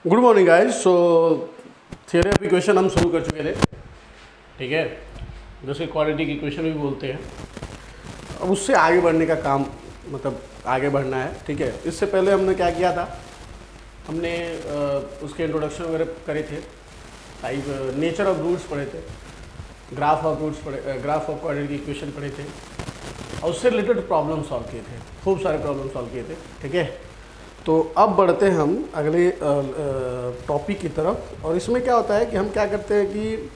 Good morning guys. So theory of equation हम शुरू कर चुके थे, ठीक है, जिसके क्वाड्रेटिक इक्वेशन भी बोलते हैं। अब उससे आगे बढ़ने का काम, मतलब आगे बढ़ना है, ठीक है। इससे पहले हमने क्या किया था, हमने उसके इंट्रोडक्शन वगैरह करे थे, टाइप नेचर ऑफ रूट्स पढ़े थे, ग्राफ ऑफ रूट्स पढ़े, ग्राफ ऑफ क्वाड्रेटिक इक्वेशन पढ़े थे, और उससे रिलेटेड प्रॉब्लम सॉल्व किए थे, खूब सारे प्रॉब्लम सॉल्व किए थे, ठीक है। तो अब बढ़ते हैं हम अगले टॉपिक की तरफ। और इसमें क्या होता है कि हम क्या करते हैं कि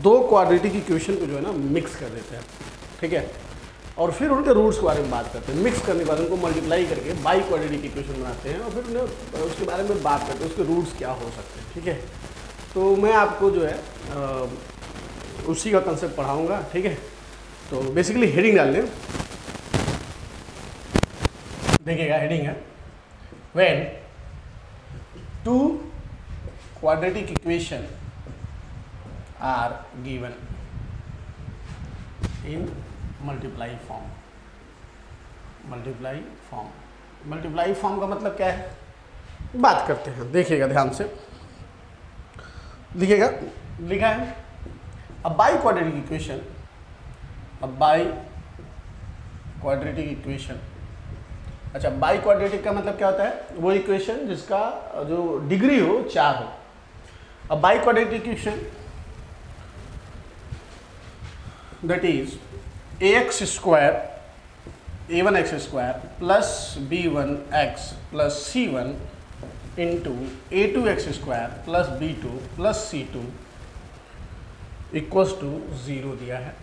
दो क्वाड्रेटिक इक्वेशन को जो है ना मिक्स कर देते हैं, ठीक है, और फिर उनके रूट्स के बारे में बात करते हैं। मिक्स करने के बाद उनको मल्टीप्लाई करके बाई क्वाड्रेटिक इक्वेशन बनाते हैं और फिर उन्हें उसके बारे में बात करते हैं, उसके रूट्स क्या हो सकते हैं, ठीक है। तो मैं आपको जो है उसी का कंसेप्ट पढ़ाऊँगा, ठीक है। तो बेसिकली हेडिंग डाल लें, देखिएगा, हेडिंग है when two quadratic equation are given in multiply form. Multiply form का मतलब क्या है, बात करते हैं। देखिएगा ध्यान से, देखिएगा, लिखा है a by quadratic equation, a by quadratic equation. अच्छा, बाई क्वाड्रेटिक का मतलब क्या होता है, वो इक्वेशन जिसका जो डिग्री हो 4 हो। अब by quadratic equation that is ax square a1x square plus b1x plus c1 into a2x square plus b2 plus c2 equals to 0 दिया है।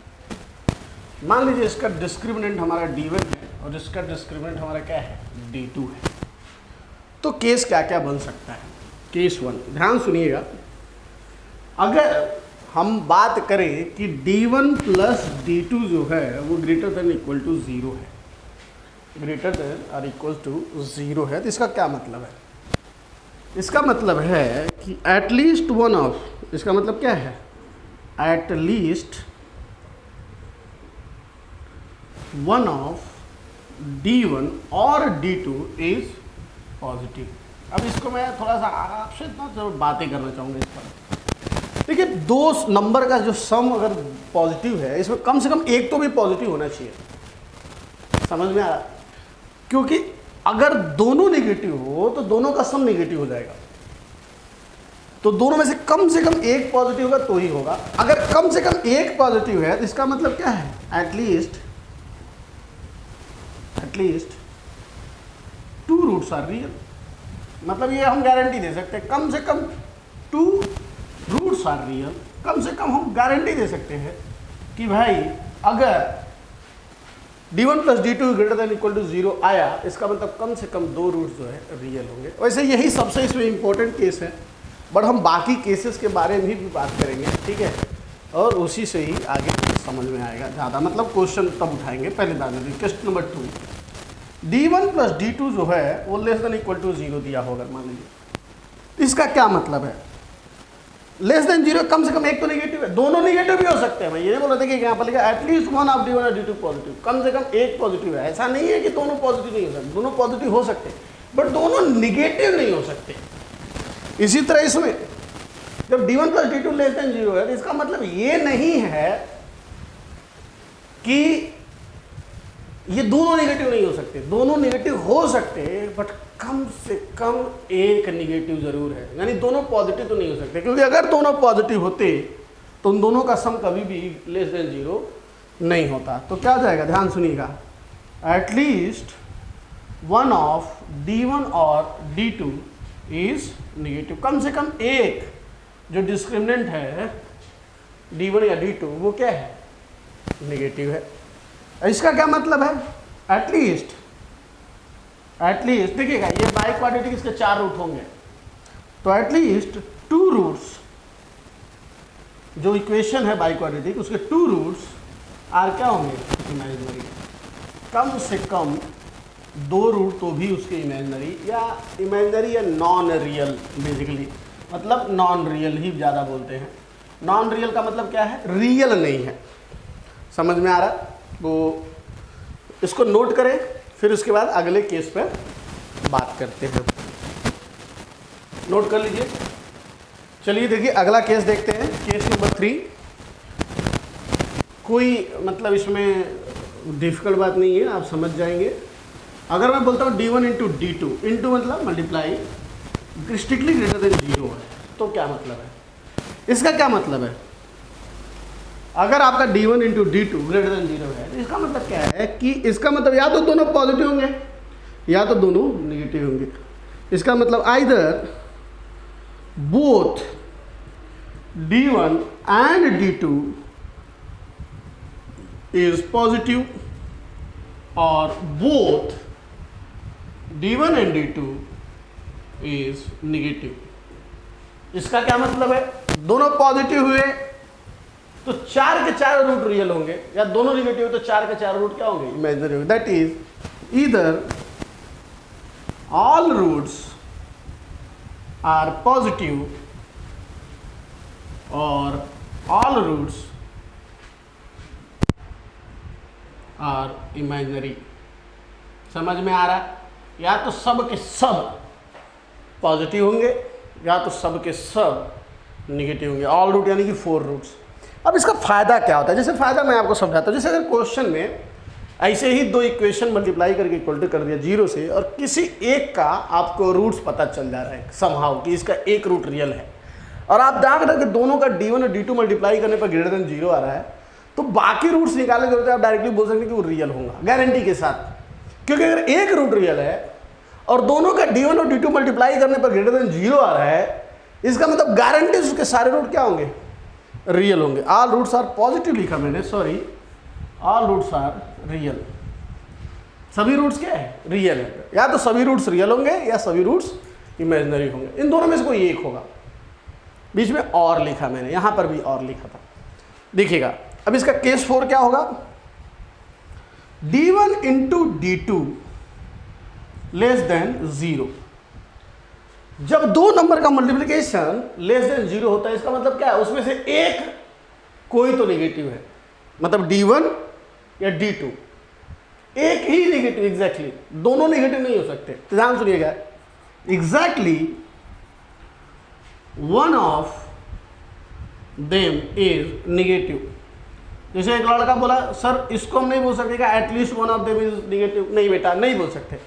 मान लीजिए इसका डिस्क्रिमिनेंट हमारा d1 है और इसका डिस्क्रिमिनेंट हमारा क्या है, d2 है। तो केस क्या क्या बन सकता है। केस 1, ध्यान सुनिएगा, अगर हम बात करें कि d1 प्लस d2 जो है वो ग्रेटर देन इक्वल टू 0 है, ग्रेटर देन और इक्वल टू 0 है, तो इसका क्या मतलब है। इसका मतलब है कि एटलीस्ट वन ऑफ, इसका मतलब क्या है, एटलीस्ट वन ऑफ d1 और d2 इज पॉजिटिव। अब इसको मैं थोड़ा सा आपसे इतना जरूर बातें करना चाहूँगा इस पर। देखिए, दो नंबर का जो सम अगर पॉजिटिव है, इसमें कम से कम एक तो भी पॉजिटिव होना चाहिए। समझ में आ रहा, क्योंकि अगर दोनों नेगेटिव हो तो दोनों का सम नेगेटिव हो जाएगा। तो दोनों में से कम एक पॉजिटिव होगा तो ही होगा। अगर कम से कम एक पॉजिटिव है तो इसका मतलब क्या है, at least two roots are real. मतलब ये हम गारंटी दे सकते हैं, कम से कम 2 रूट्स आर रियल। कम से कम हम गारंटी दे सकते हैं कि भाई अगर d1 plus d2 greater than equal to 0 आया, इसका मतलब कम से कम 2 रूट्स जो है रियल होंगे। वैसे यही सबसे इसमें इंपॉर्टेंट केस है, बट हम बाकी केसेस के बारे में भी बात करेंगे, ठीक है, और उसी से ही आगे समझ में आएगा ज़्यादा। मतलब क्वेश्चन तब उठाएंगे, पहले बात में question number 2, d1 plus d2 जो है वो लेस देन इक्वल टू 0 दिया होगा, मान लीजिए। इसका क्या मतलब है, लेस देन 0, कम से कम एक तो नेगेटिव है, दोनों नेगेटिव भी हो सकते हैं। मैं ये बोला था कि यहाँ पर लिखा एटलीस्ट वन ऑफ d1 और d2 पॉजिटिव, कम से कम एक पॉजिटिव है। ऐसा नहीं है कि दोनों पॉजिटिव नहीं हो सकते, दोनों पॉजिटिव हो सकते हैं, बट दोनों निगेटिव नहीं हो सकते। इसी तरह इसमें जब d1 plus d2 less than 0 है, तो इसका मतलब ये नहीं है कि ये दोनों नेगेटिव नहीं हो सकते। दोनों नेगेटिव हो सकते हैं, बट कम से कम एक नेगेटिव जरूर है, यानी दोनों पॉजिटिव तो नहीं हो सकते। क्योंकि अगर दोनों पॉजिटिव होते तो उन दोनों का सम कभी भी लेस देन 0 नहीं होता। तो क्या हो जाएगा, ध्यान सुनिएगा, एटलीस्ट वन ऑफ d1 और d2 इज नेगेटिव। कम से कम एक जो डिस्क्रिमिनेंट है d1 या d2 वो क्या है, नेगेटिव है। इसका क्या मतलब है, एटलीस्ट देखिएगा, ये बाई क्वाड्रेटिक, इसके 4 रूट होंगे, तो एटलीस्ट 2 रूट्स, जो इक्वेशन है बाई क्वाड्रेटिक उसके 2 रूट्स आर क्या होंगे, इमेजिनरी। कम से कम 2 रूट तो भी उसके इमेजिनरी या नॉन रियल, बेसिकली मतलब नॉन रियल ही ज़्यादा बोलते हैं। नॉन रियल का मतलब क्या है, रियल नहीं है। समझ में आ रहा, वो इसको नोट करें, फिर उसके बाद अगले केस पे बात करते हैं। नोट कर लीजिए। चलिए देखिए अगला केस देखते हैं, केस नंबर 3। कोई मतलब इसमें डिफिकल्ट बात नहीं है, आप समझ जाएंगे। अगर मैं बोलता हूँ d1 इंटू d2, इंटू मतलब मल्टीप्लाई स्ट्रिक्टली ग्रेटर देन 0 है, तो क्या मतलब है? इसका क्या मतलब है? अगर आपका d1 into d2 greater then 0 है तो इसका मतलब क्या है कि इसका मतलब या तो दोनों पॉजिटिव होंगे या तो दोनों निगेटिव होंगे। इसका मतलब either both d1 and d2 is positive or both d1 and d2 is negative. इसका क्या मतलब है? दोनों पॉजिटिव हुए तो 4 के 4 रूट रियल होंगे, या दोनों निगेटिव तो 4 के 4 रूट क्या होंगे? इमेजिनरी होंगे। That is either all roots are positive और ऑल रूट्स आर इमेजिनरी। समझ में आ रहा है? या तो सब के सब पॉजिटिव होंगे या तो सब के सब निगेटिव होंगे। ऑल रूट यानी कि 4 रूट्स। अब इसका फायदा क्या होता है? जैसे फायदा मैं आपको समझाता हूँ। जैसे अगर क्वेश्चन में ऐसे ही 2 इक्वेशन मल्टीप्लाई करके इक्वल टू कर दिया 0 से, और किसी एक का आपको रूट्स पता चल जा रहा है समहाउ कि इसका एक रूट रियल है, और आप देख रहे हो कि दोनों का d1 और d2 मल्टीप्लाई करने पर ग्रेटर देन 0 आ रहा है, तो बाकी रूट्स निकालने की जरूरत है। आप डायरेक्टली बोल सकते हैं कि वो रियल होगा गारंटी के साथ, क्योंकि अगर एक रूट रियल है और दोनों का d1 और d2 मल्टीप्लाई करने पर ग्रेटर देन 0 आ रहा है, इसका मतलब गारंटी उसके सारे रूट क्या होंगे? रियल होंगे। ऑल रूट्स आर पॉजिटिव लिखा मैंने, sorry, all roots are real. सभी रूट्स क्या है? रियल है। या तो सभी रूट्स रियल होंगे या सभी रूट्स इमेजिनरी होंगे। इन दोनों में से कोई एक होगा। बीच में और लिखा मैंने, यहां पर भी और लिखा था, देखिएगा। अब इसका केस 4 क्या होगा? d1 into d2 less than 0। जब दो नंबर का मल्टीप्लिकेशन लेस देन 0 होता है, इसका मतलब क्या है? उसमें से एक कोई तो नेगेटिव है, मतलब d1 या d2, एक ही नेगेटिव। एग्जैक्टली दोनों नेगेटिव नहीं हो सकते। तो ध्यान सुनिएगा, exactly one of them is negative. जैसे एक लड़का बोला, सर इसको हम नहीं बोल सकते क्या at least one of them is negative? नहीं बेटा, नहीं बोल सकते।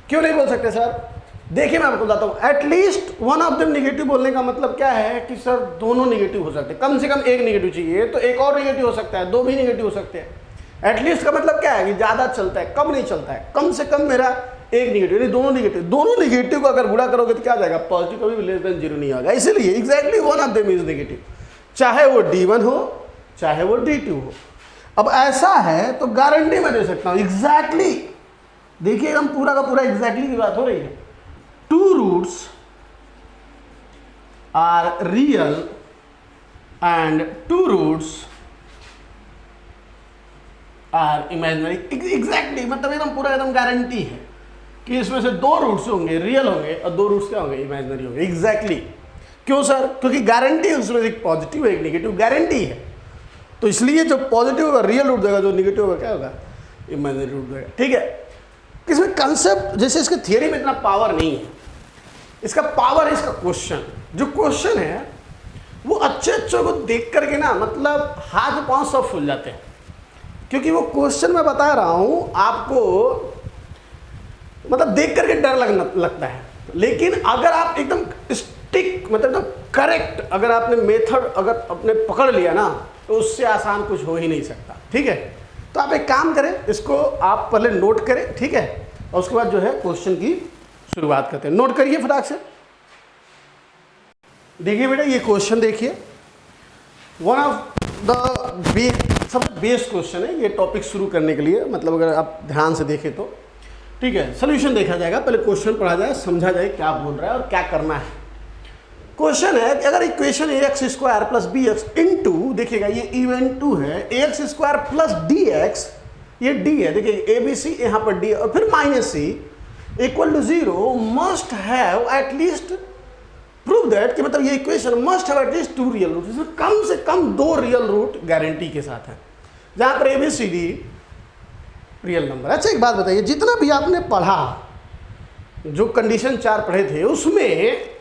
क्यों नहीं बोल सकते सर? देखिए मैं आपको बताता हूँ। At least one of them negative बोलने का मतलब क्या है कि सर दोनों नेगेटिव हो सकते हैं, कम से कम एक नेगेटिव चाहिए, तो एक और नेगेटिव हो सकता है, दो भी नेगेटिव हो सकते हैं। एटलीस्ट का मतलब क्या है कि ज़्यादा चलता है, कम नहीं चलता है। कम से कम मेरा एक नेगेटिव, यानी दोनों नेगेटिव। दोनों नेगेटिव को अगर गुणा करोगे तो क्या आ जाएगा? पॉजिटिव। कभी भी लेस देन 0 नहीं आएगा। इसीलिए exactly one of them is negative, चाहे वो d1 हो चाहे वो d2 हो। अब ऐसा है तो गारंटी मैं दे सकता हूँ एग्जैक्टली। देखिए हम पूरा का पूरा एग्जैक्टली की बात हो रही है। 2 roots are real and 2 roots are imaginary. Exactly मतलब एकदम पूरा एकदम गारंटी है कि इसमें से 2 रूट्स होंगे रियल होंगे और 2 रूट्स क्या होंगे? इमेजिनरी होंगे। एग्जैक्टली क्यों सर? क्योंकि गारंटी उसमें एक पॉजिटिव एक नेगेटिव गारंटी है, तो इसलिए जो पॉजिटिव होगा रियल रूट देगा, जो नेगेटिव होगा क्या होगा? इमेजिनरी रूट देगा। ठीक है, इसमें कंसेप्ट जैसे इसके थियरी में इतना पावर नहीं है, इसका पावर है इसका क्वेश्चन। जो क्वेश्चन है वो अच्छे को देख करके ना मतलब हाथ पांव सब फूल जाते हैं, क्योंकि वो क्वेश्चन मैं बता रहा हूं आपको, मतलब देख करके डर लगता है। लेकिन अगर आप एकदम स्टिक मतलब एकदम करेक्ट अगर आपने मेथड अगर अपने पकड़ लिया ना, तो उससे आसान कुछ हो ही नहीं सकता। ठीक है, तो आप एक काम करें, इसको आप पहले नोट करें, ठीक है, और उसके बाद जो है क्वेश्चन की शुरुआत करते हैं। नोट करिए फटाक से। देखिए बेटा ये क्वेश्चन देखिए, वन ऑफ द सबसे बेस्ट क्वेश्चन है ये टॉपिक शुरू करने के लिए, मतलब अगर आप ध्यान से देखें तो। ठीक है, सोल्यूशन देखा जाएगा, पहले क्वेश्चन पढ़ा जाए, समझा जाए क्या बोल रहा है और क्या करना है। क्वेश्चन है कि अगर equation ax square plus B X into, देखिएगा ये इवन 2 है, ax square plus D X, ये d है, देखिए ए बी सी यहाँ पर d और फिर minus C equal to 0 must have at least prove that, कि मतलब ये equation must have at least 2 real root, इसमें कम से कम 2 रियल रूट गारंटी के साथ है, जहाँ पर A B C D real number. अच्छा एक बात बताइए, जितना भी आपने पढ़ा, जो कंडीशन 4 पढ़े थे, उसमें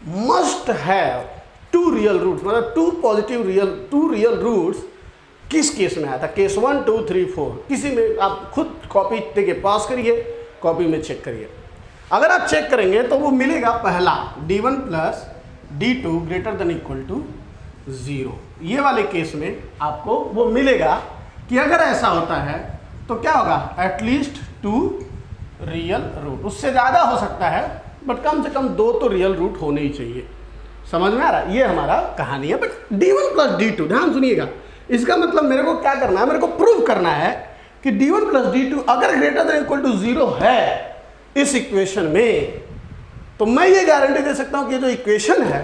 must have two real roots, मतलब टू रियल रूट्स किस केस में आया था? केस 1, 2, 3, 4 किसी में आप खुद कॉपी देखिए, पास करिए, कॉपी में चेक करिए। अगर आप चेक करेंगे तो वो मिलेगा पहला d1 plus d2 greater than equal to 0। ये वाले केस में आपको वो मिलेगा कि अगर ऐसा होता है तो क्या होगा? एटलीस्ट 2 रियल रूट, उससे ज़्यादा हो सकता है बट कम से कम 2 तो रियल रूट होने ही चाहिए। समझ में आ रहा है? ये हमारा कहानी है। बट d1 प्लस d2, ध्यान सुनिएगा, इसका मतलब मेरे को क्या करना है? मेरे को प्रूव करना है कि d1 प्लस d2 अगर ग्रेटर देन इक्वल टू 0 है इस इक्वेशन में, तो मैं ये गारंटी दे सकता हूं कि जो इक्वेशन है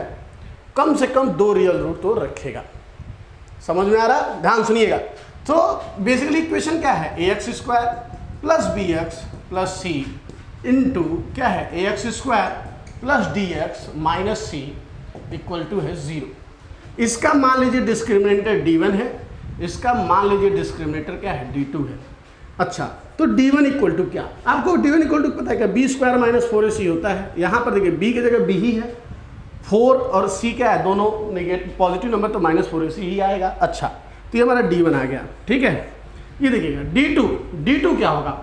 कम से कम 2 रियल रूट तो रखेगा। समझ में आ रहा? ध्यान सुनिएगा। तो बेसिकली इक्वेशन क्या है? ax square plus bx plus c into क्या है? ax square plus dx minus c equal to है 0। इसका मान लीजिए डिस्क्रिमिनेटर d1 है, इसका मान लीजिए डिस्क्रिमिनेटर क्या है? d2 है। अच्छा, तो d1 इक्वल टू क्या? आपको d1 इक्वल टू पता है क्या? b स्क्वायर माइनस 4ac होता है। यहाँ पर देखिए b की जगह b ही है, 4 और c क्या है? दोनों नेगेटिव पॉजिटिव नंबर, तो माइनस 4ac ही आएगा। अच्छा, तो ये हमारा d1 आ गया। ठीक है, ये देखिएगा d2 क्या होगा?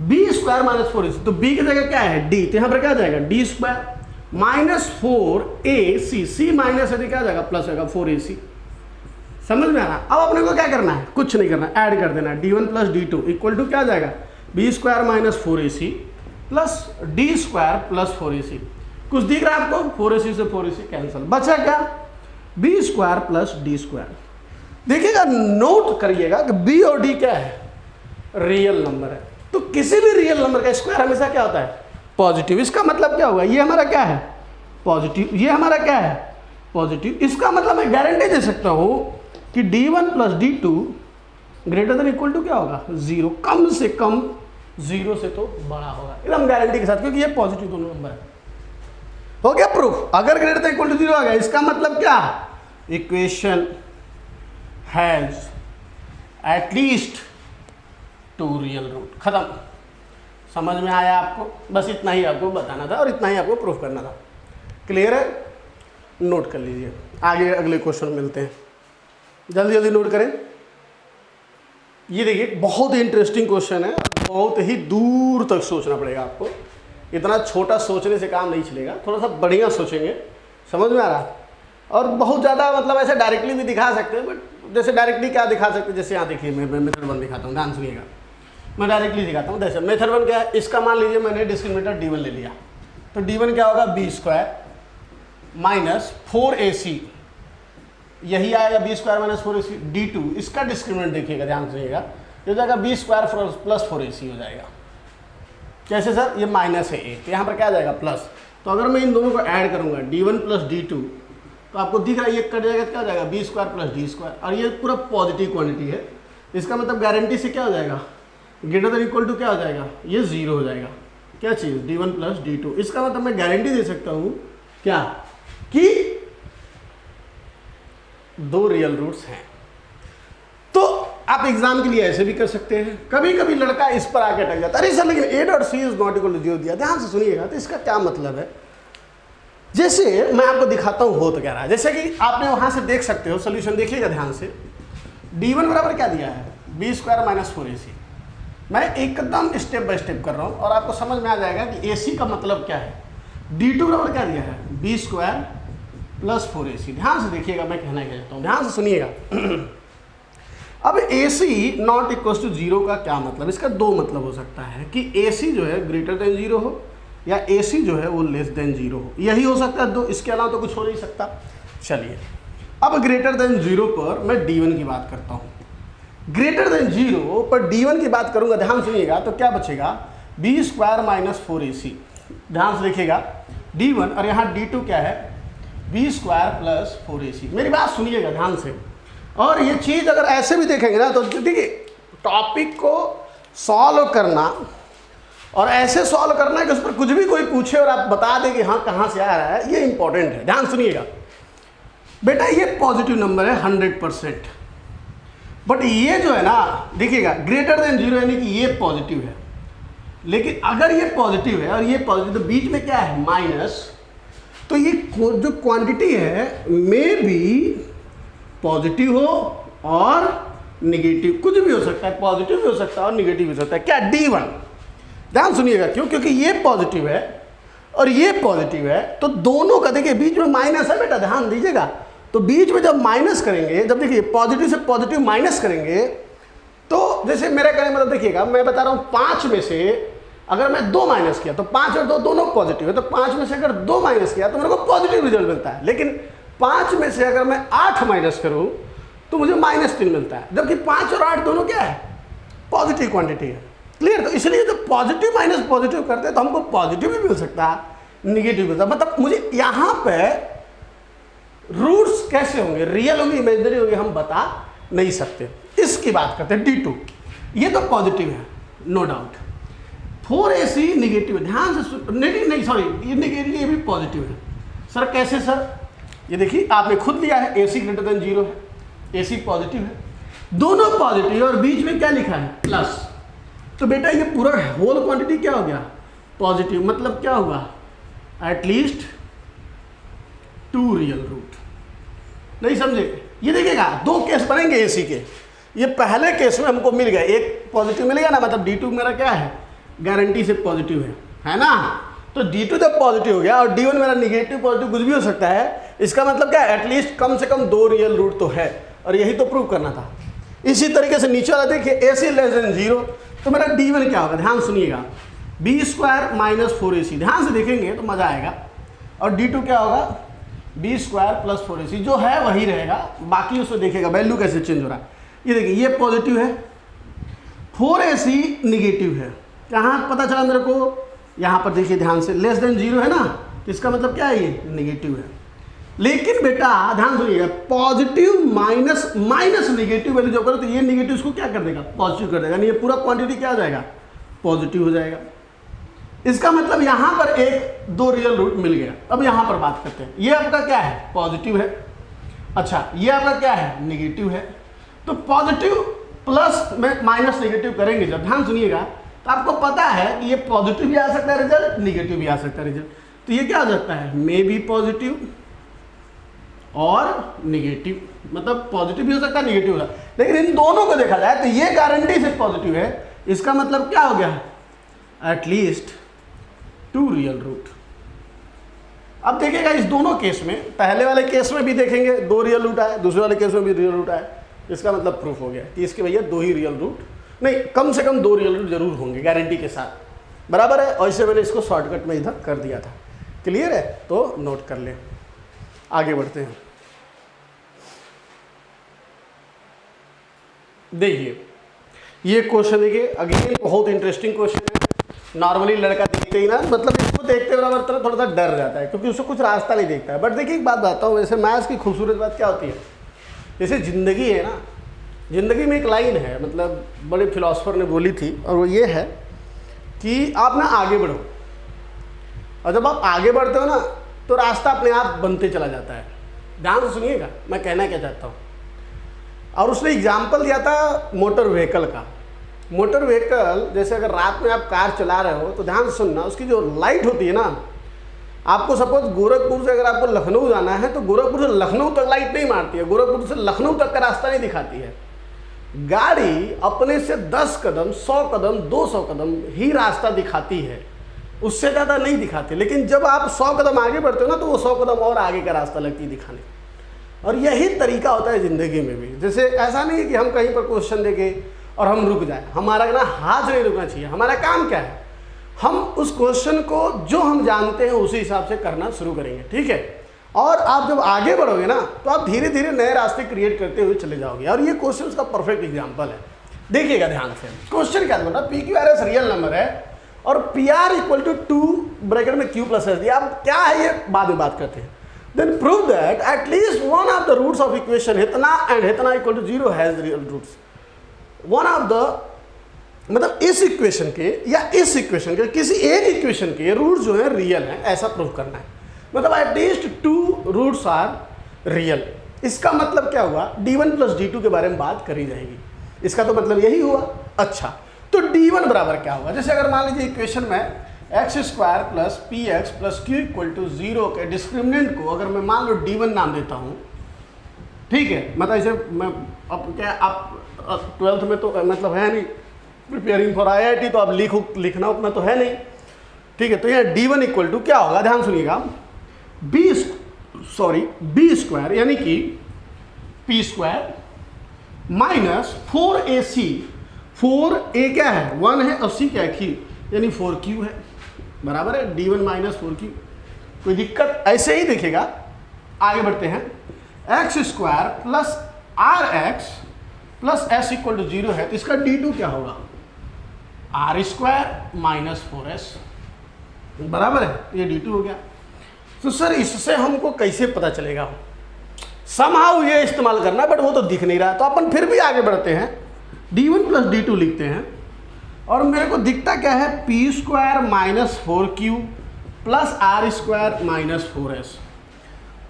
b स्क्वायर माइनस 4ac, तो b की जगह क्या है? d, तो यहाँ पर क्या जाएगा? d square minus 4ac, c minus है क्या जाएगा? प्लस होगा 4ac। समझ में आ रहा? अब अपने को क्या करना है? कुछ नहीं करना, ऐड कर देना। d1 plus d2 equal to क्या जाएगा? b square minus 4ac plus d square plus 4ac। कुछ दिख रहा है आपको? 4ac से 4ac कैंसिल, बचा क्या? b square plus d square. देखिएगा, नोट करिएगा कि b और d क्या है? रियल नंबर है। तो किसी भी रियल नंबर का स्क्वायर हमेशा क्या होता है? पॉजिटिव। इसका मतलब क्या होगा? ये हमारा क्या है? पॉजिटिव। ये हमारा क्या है? पॉजिटिव। इसका मतलब मैं गारंटी दे सकता हूं कि d1 plus d2 greater than equal to क्या होगा? 0, कम से कम 0 से तो बड़ा होगा, एकदम गारंटी के साथ, क्योंकि ये पॉजिटिव दोनों नंबर है। हो गया प्रूफ? अगर ग्रेटर देन इक्वल टू 0 आ गया, इसका मतलब क्या? Equation has at least 2 real root. खत्म। समझ में आया आपको? बस इतना ही आपको बताना था और इतना ही आपको प्रूफ करना था। क्लियर है? नोट कर लीजिए, आगे अगले क्वेश्चन मिलते हैं। जल्दी जल्दी नोट करें। ये देखिए, बहुत ही इंटरेस्टिंग क्वेश्चन है, बहुत ही दूर तक सोचना पड़ेगा आपको। इतना छोटा सोचने से काम नहीं चलेगा, थोड़ा सा बढ़िया सोचेंगे। समझ में आ रहा? और बहुत ज़्यादा मतलब ऐसे डायरेक्टली भी दिखा सकते हैं, बट जैसे डायरेक्टली क्या दिखा सकते हैं? जैसे यहाँ देखिए, मैं मेथड 1 दिखाता हूँ, ध्यान सुनिएगा। मैं डायरेक्टली दिखाता हूँ। जैसे मेथड 1 क्या है? इसका मान लीजिए मैंने डिस्क्रिमिनेटर d1 ले लिया, तो d1 क्या होगा? b स्क्वायर माइनस 4ac, यही आएगा b square minus 4ac। d2 इसका डिस्क्रिमिनेंट देखिएगा, ध्यान सुनिएगा, ये हो जाएगा b स्क्वायर प्लस 4ac हो जाएगा। कैसे सर? ये माइनस है a, तो यहाँ पर क्या आ जाएगा? प्लस। तो अगर मैं इन दोनों को ऐड करूँगा d1 प्लस d2, तो आपको दिख रहा है ये कट जाएगा, क्या हो जाएगा? b square plus d square, और ये पूरा पॉजिटिव क्वांटिटी है। इसका मतलब गारंटी से क्या हो जाएगा? ग्रेटर देन इक्वल टू क्या हो जाएगा? ये 0 हो जाएगा। क्या चीज़? d1 plus d2। इसका मतलब मैं गारंटी दे सकता हूँ क्या? कि 2 रियल रूट्स हैं। तो आप एग्जाम के लिए ऐसे भी कर सकते हैं। कभी कभी लड़का इस पर आके अटक जाता है, अरे सर लेकिन a dot c is not equal to 0 दिया। ध्यान से सुनिएगा, तो इसका क्या मतलब है? जैसे मैं आपको दिखाता हूँ हो तो क्या रहा है। जैसे कि आपने वहां से देख सकते हो, सोल्यूशन देखिएगा ध्यान से। d1 बराबर क्या दिया है? b square minus 4ac। मैं एकदम स्टेप बाय स्टेप कर रहा हूँ और आपको समझ में आ जाएगा कि ac का मतलब क्या है। d2 बराबर क्या दिया है? b square plus 4ac। ध्यान से देखिएगा, मैं कहना क्या चाहता हूँ, ध्यान से सुनिएगा। अब ac नॉट इक्वल टू 0 का क्या मतलब? इसका 2 मतलब हो सकता है कि ac जो है ग्रेटर देन 0 हो, या ac जो है वो लेस देन 0 हो। यही हो सकता है 2, इसके अलावा तो कुछ हो नहीं सकता। चलिए, अब ग्रेटर देन 0 पर मैं d1 की बात करता हूँ। ग्रेटर देन 0 पर d1 की बात करूंगा, ध्यान सुनिएगा, तो क्या बचेगा? b square minus 4ac। ध्यान से देखिएगा, d1 और यहाँ d2 क्या है? b square plus 4ac। मेरी बात सुनिएगा ध्यान से। और ये चीज़ अगर ऐसे भी देखेंगे ना, तो देखिए, टॉपिक को सॉल्व करना और ऐसे सॉल्व करना है कि उस पर कुछ भी कोई पूछे और आप बता दें कि हाँ कहाँ से आ रहा है, ये इंपॉर्टेंट है। ध्यान सुनिएगा बेटा, ये पॉजिटिव नंबर है 100%, बट ये जो है ना, देखिएगा ग्रेटर देन 0 यानी कि ये पॉजिटिव है। लेकिन अगर ये पॉजिटिव है और ये पॉजिटिव, तो बीच में क्या है? माइनस, तो ये जो क्वांटिटी है मे बी पॉजिटिव हो और निगेटिव, कुछ भी हो सकता है, पॉजिटिव भी हो सकता है और निगेटिव भी हो सकता है। क्या D1, ध्यान सुनिएगा, क्यों? क्योंकि ये पॉजिटिव है और ये पॉजिटिव है, तो दोनों का देखिए बीच में माइनस है बेटा, ध्यान दीजिएगा। तो बीच में जब माइनस करेंगे, जब देखिए पॉजिटिव से पॉजिटिव माइनस करेंगे, तो जैसे मेरा कहने मतलब देखिएगा, मैं बता रहा हूँ 5 में से अगर मैं 2 माइनस किया तो 5 और 2 दोनों पॉजिटिव है, तो 5 में से अगर 2 माइनस किया तो मेरे को पॉजिटिव रिजल्ट मिलता है। लेकिन 5 में से अगर मैं 8 माइनस करूँ तो मुझे -3 मिलता है, जबकि 5 और 8 दोनों क्या है, पॉजिटिव क्वांटिटी है। क्लियर? तो इसलिए जब पॉजिटिव माइनस पॉजिटिव करते हैं तो हमको पॉजिटिव भी मिल सकता है, निगेटिव मिलता है। मतलब मुझे यहाँ पे रूट्स कैसे होंगे, रियल होंगे इमेजिनरी होंगे, हम बता नहीं सकते। इसकी बात करते हैं D2, ये तो पॉजिटिव है नो डाउट। 4AC निगेटिव है, ध्यान से नहीं सॉरी ये निगेटिव, ये भी पॉजिटिव है। सर कैसे सर? ये देखिए आपने खुद लिया है AC > 0 है, AC पॉजिटिव है, दोनों पॉजिटिव और बीच में क्या लिखा है प्लस। तो बेटा ये पूरा होल क्वांटिटी क्या हो गया, पॉजिटिव। मतलब क्या हुआ, एटलीस्ट 2 रियल रूट। नहीं समझे? ये देखिएगा 2 केस बनेंगे AC के। ये पहले केस में हमको मिल गया, एक पॉजिटिव मिल गया ना, मतलब D2 मेरा क्या है, गारंटी से पॉजिटिव है ना। तो D2 जब पॉजिटिव हो गया और D1 मेरा निगेटिव पॉजिटिव कुछ भी हो सकता है, इसका मतलब क्या है, एटलीस्ट कम से कम 2 रियल रूट तो है, और यही तो प्रूव करना था। इसी तरीके से नीचे वाला देखिए AC < 0, तो मेरा D1 क्या होगा, ध्यान सुनिएगा, B² - 4AC। ध्यान से देखेंगे तो मजा आएगा। और D2 क्या होगा, B² + 4AC, जो है वही रहेगा, बाकी उसको देखिएगा वैल्यू कैसे चेंज हो रहा है। ये देखिए ये पॉजिटिव है, 4AC निगेटिव है। कहाँ पता चला मेरे को, यहाँ पर देखिए ध्यान से, < 0 है ना, तो इसका मतलब क्या है, ये निगेटिव है। लेकिन बेटा ध्यान सुनिएगा, पॉजिटिव माइनस निगेटिव वैल्यू जब करो तो ये निगेटिव इसको क्या कर देगा, पॉजिटिव कर देगा, नहीं ये पूरा क्वांटिटी क्या आ जाएगा, पॉजिटिव हो जाएगा। इसका मतलब यहाँ पर 2 रियल रूट मिल गया। अब यहाँ पर बात करते हैं, ये आपका क्या है, पॉजिटिव है, अच्छा ये आपका क्या है, निगेटिव है। तो पॉजिटिव प्लस में माइनस निगेटिव करेंगे जब, ध्यान सुनिएगा, तो आपको पता है कि ये पॉजिटिव भी आ सकता है रिजल्ट, निगेटिव भी आ सकता है रिजल्ट। तो ये क्या हो सकता है, मे बी पॉजिटिव और निगेटिव, मतलब पॉजिटिव भी हो सकता है निगेटिव हो सकता है। लेकिन इन दोनों को देखा जाए तो ये गारंटी से पॉजिटिव है, इसका मतलब क्या हो गया, एटलीस्ट 2 रियल रूट। अब देखिएगा इस दोनों केस में, पहले वाले केस में भी देखेंगे 2 रियल रूट आए, दूसरे वाले केस में भी रियल रूट आए, इसका मतलब प्रूफ हो गया कि इसके भैया 2 ही रियल रूट, नहीं कम से कम 2 रियल रूट जरूर होंगे गारंटी के साथ, बराबर है। और इससे मैंने इसको शॉर्टकट में इधर कर दिया था। क्लियर है? तो नोट कर ले, आगे बढ़ते हैं। देखिए ये क्वेश्चन देखिए, अगेन बहुत इंटरेस्टिंग क्वेश्चन है। नॉर्मली लड़का देखते ही ना, मतलब इसको देखते बराबर थोड़ा सा डर जाता है, क्योंकि उसको कुछ रास्ता नहीं देखता है। बट देखिए एक बात बताता हूँ, वैसे मैथ्स की खूबसूरत बात क्या होती है, जैसे ज़िंदगी है ना, ज़िंदगी में एक लाइन है, मतलब बड़े फिलोसफर ने बोली थी, और वो ये है कि आप ना आगे बढ़ो, और जब आप आगे बढ़ते हो ना तो रास्ता अपने आप बनते चला जाता है। ध्यान से सुनिएगा मैं कहना क्या चाहता हूँ। और उसने एग्जाम्पल दिया था मोटर व्हीकल का। मोटर व्हीकल जैसे अगर रात में आप कार चला रहे हो तो ध्यान से सुनना, उसकी जो लाइट होती है ना, आपको सपोज गोरखपुर से अगर आपको लखनऊ जाना है तो गोरखपुर से लखनऊ तक लाइट नहीं मारती है, गोरखपुर से लखनऊ तक का रास्ता नहीं दिखाती है। गाड़ी अपने से 10 कदम, 100 कदम, 200 कदम ही रास्ता दिखाती है, उससे ज़्यादा नहीं दिखाती। लेकिन जब आप 100 कदम आगे बढ़ते हो ना तो वो 100 कदम और आगे का रास्ता लगती है दिखाने। और यही तरीका होता है ज़िंदगी में भी। जैसे ऐसा नहीं है कि हम कहीं पर क्वेश्चन देके और हम रुक जाए, हमारा ना हाथ नहीं रुकना चाहिए। हमारा काम क्या है, हम उस क्वेश्चन को जो हम जानते हैं उसी हिसाब से करना शुरू करेंगे, ठीक है। और आप जब आगे बढ़ोगे ना तो आप धीरे धीरे नए रास्ते क्रिएट करते हुए चले जाओगे। और ये क्वेश्चन उसका परफेक्ट एग्जाम्पल है। देखिएगा ध्यान से, क्वेश्चन क्या बोल रहा है, PQRS रियल नंबर है और PR = 2 ब्रैकेट में Q + S दिया। अब क्या है ये बाद में बात करते हैं। Then prove that at least one of the roots of equation इतना and इतना = 0 has real roots. One of the मतलब इस इक्वेशन के या इस इक्वेशन के किसी एक इक्वेशन के रूट जो है रियल है, ऐसा प्रूव करना है। मतलब एटलीस्ट 2 रूट्स आर रियल। इसका मतलब क्या हुआ, D1 + D2 के बारे में बात करी जाएगी। इसका तो मतलब यही हुआ। अच्छा तो D1 बराबर क्या होगा, जैसे अगर मान लीजिए इक्वेशन में x square plus p x plus q equal to 0 के डिस्क्रिमिनेंट को अगर मैं मान लो D1 नाम देता हूँ, ठीक है, मतलब इसे मैं अब क्या आप 12th में तो मतलब है नहीं, प्रिपेयरिंग फॉर IIT, तो अब लिखना उतना तो है नहीं, ठीक है। तो यहाँ D1 इक्वल टू क्या होगा, ध्यान सुनिएगा, बी स्क्वायर यानी कि P square minus 4AC, 4A क्या है 1 है और C क्या है Q, यानी 4Q है, बराबर है D1 माइनस 4Q। कोई दिक्कत, ऐसे ही दिखेगा। आगे बढ़ते हैं, x square plus RX plus S equal to 0 है, तो इसका D2 क्या होगा, R स्क्वायर माइनस 4S, बराबर है, ये D2 हो गया। तो सर इससे हमको कैसे पता चलेगा, समहाउ ये इस्तेमाल करना, बट वो तो दिख नहीं रहा, तो अपन फिर भी आगे बढ़ते हैं, D1 प्लस D2 लिखते हैं, और मेरे को दिखता क्या है, P square minus 4Q plus R square minus 4S।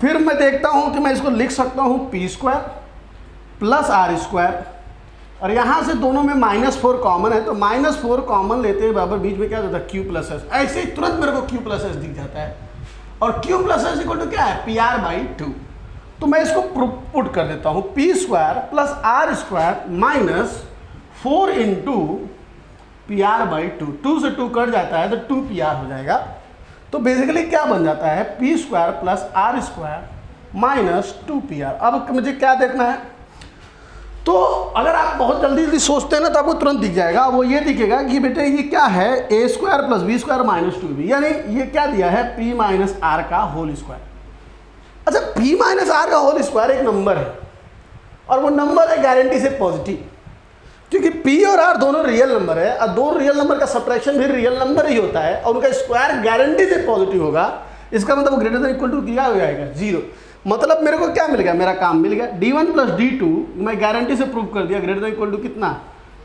फिर मैं देखता हूँ कि मैं इसको लिख सकता हूँ P square plus R square, और यहाँ से दोनों में -4 कॉमन है, तो -4 कॉमन लेते हैं, बराबर बीच में क्या होता है Q प्लस S, ऐसे ही तुरंत मेरे को Q प्लस S दिख जाता है, और Q plus S equal to क्या है, PR/2। तो मैं इसको पुट कर देता हूँ, P square plus R square minus 4 into PR/2, 2 से 2 कट जाता है तो 2PR हो जाएगा। तो बेसिकली क्या बन जाता है, P square plus R square minus 2PR। अब मुझे क्या देखना है, तो अगर आप बहुत जल्दी जल्दी सोचते हैं ना तो आपको तुरंत दिख जाएगा, वो ये दिखेगा कि बेटे ये क्या है, A square plus B square minus 2B, यानी ये क्या दिया है, P माइनस R का होल स्क्वायर। अच्छा, P माइनस R का होल स्क्वायर एक नंबर है, और वो नंबर है गारंटी से पॉजिटिव, क्योंकि P और R दोनों रियल नंबर है, और दो रियल नंबर का सब्ट्रैक्शन भी रियल नंबर ही होता है, और उनका स्क्वायर गारंटी से पॉजिटिव होगा। इसका मतलब ग्रेटर देन इक्वल टू क्या हो जाएगा, 0। मतलब मेरे को क्या मिल गया, मेरा काम मिल गया, D1 प्लस D2 मैं गारंटी से प्रूव कर दिया, ग्रेटर देन इक्वल टू कितना,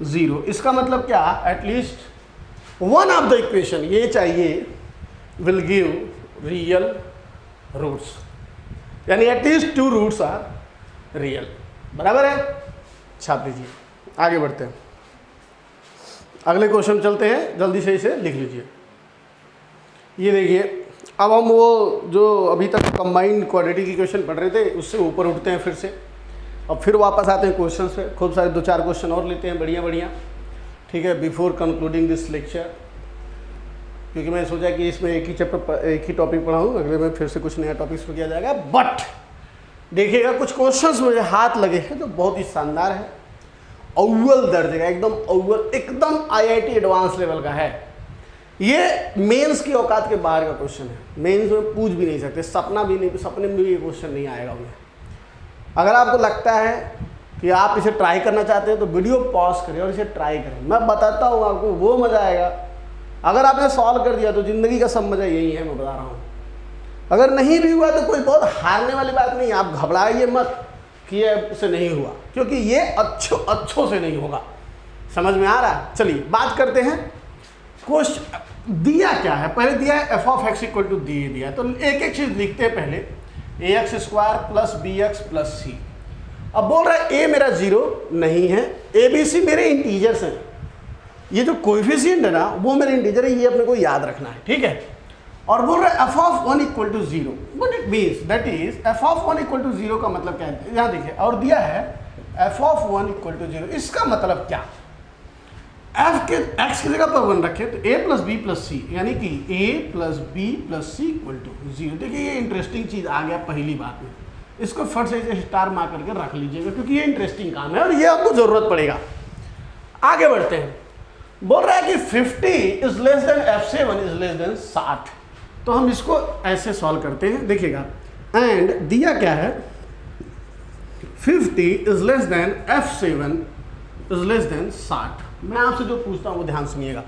0। इसका मतलब क्या, at least one of the equation ये चाहिए विल गिव रियल रूट्स, यानी एटलीस्ट 2 रूट्स आर रियल, बराबर है, छाप लीजिए। आगे बढ़ते हैं, अगले क्वेश्चन चलते हैं, जल्दी से इसे लिख लीजिए। ये देखिए, अब हम वो जो अभी तक कंबाइंड क्वाड्रेटिक इक्वेशन पढ़ रहे थे उससे ऊपर उठते हैं फिर से, अब फिर वापस आते हैं क्वेश्चन पे, खूब सारे 2-4 क्वेश्चन और लेते हैं, बढ़िया बढ़िया, ठीक है, बिफोर कंक्लूडिंग दिस लेक्चर, क्योंकि मैं सोचा कि इसमें एक ही चैप्टर एक ही टॉपिक पढ़ाऊँ, अगले में फिर से कुछ नया टॉपिक शुरू किया जाएगा। बट देखिएगा कुछ क्वेश्चंस मुझे हाथ लगे हैं जो बहुत ही शानदार है, अव्वल दर्जे का, एकदम अव्वल, एकदम IIT एडवांस लेवल का है। ये मेंस की औकात के बाहर का क्वेश्चन है, मेंस में पूछ भी नहीं सकते, सपने में भी ये क्वेश्चन नहीं आएगा उन्हें। अगर आपको लगता है कि आप इसे ट्राई करना चाहते हैं तो वीडियो पॉज करें और इसे ट्राई करें, मैं बताता हूँ आपको, वो मज़ा आएगा। अगर आपने सॉल्व कर दिया तो ज़िंदगी का सब मज़ा यही है, मैं बता रहा हूँ। अगर नहीं भी हुआ तो कोई बहुत हारने वाली बात नहीं, आप घबराइए मत कि ये इससे नहीं हुआ, क्योंकि ये अच्छों से नहीं होगा। समझ में आ रहा है? चलिए बात करते हैं। क्वेश्चन दिया क्या है, पहले दिया है F of X equal to D दिया है, तो एक एक चीज़ लिखते हैं पहले, A X square plus B X plus C. अब बोल रहा है ए मेरा 0 नहीं है, ए बी सी मेरे इंटीजर्स हैं, ये जो कोएफिशिएंट है ना वो मेरे इंटीजर है, ये अपने को याद रखना है, ठीक है। और बोल रहा है F of 1 equal to 0, what it means, that is f of 1 equal to 0 का मतलब क्या है, यहाँ देखिए, और दिया है एफ ऑफ 1 इक्वल टू 0, इसका मतलब क्या, एफ के एक्स की जगह पर 1 रखे तो A plus B plus C, यानी कि A plus B plus C equal to 0। देखिए ये इंटरेस्टिंग चीज़ आ गया पहली बात में, इसको फट से इसे स्टार मार करके रख लीजिएगा, क्योंकि ये इंटरेस्टिंग काम है और ये आपको ज़रूरत पड़ेगा। आगे बढ़ते हैं, बोल रहा है कि 50 is less than f7 is less than 60, तो हम इसको ऐसे सॉल्व करते हैं, देखिएगा। एंड दिया क्या है, 50 is less than f7 is less than 60। मैं आपसे जो पूछता हूँ वो ध्यान सुनिएगा।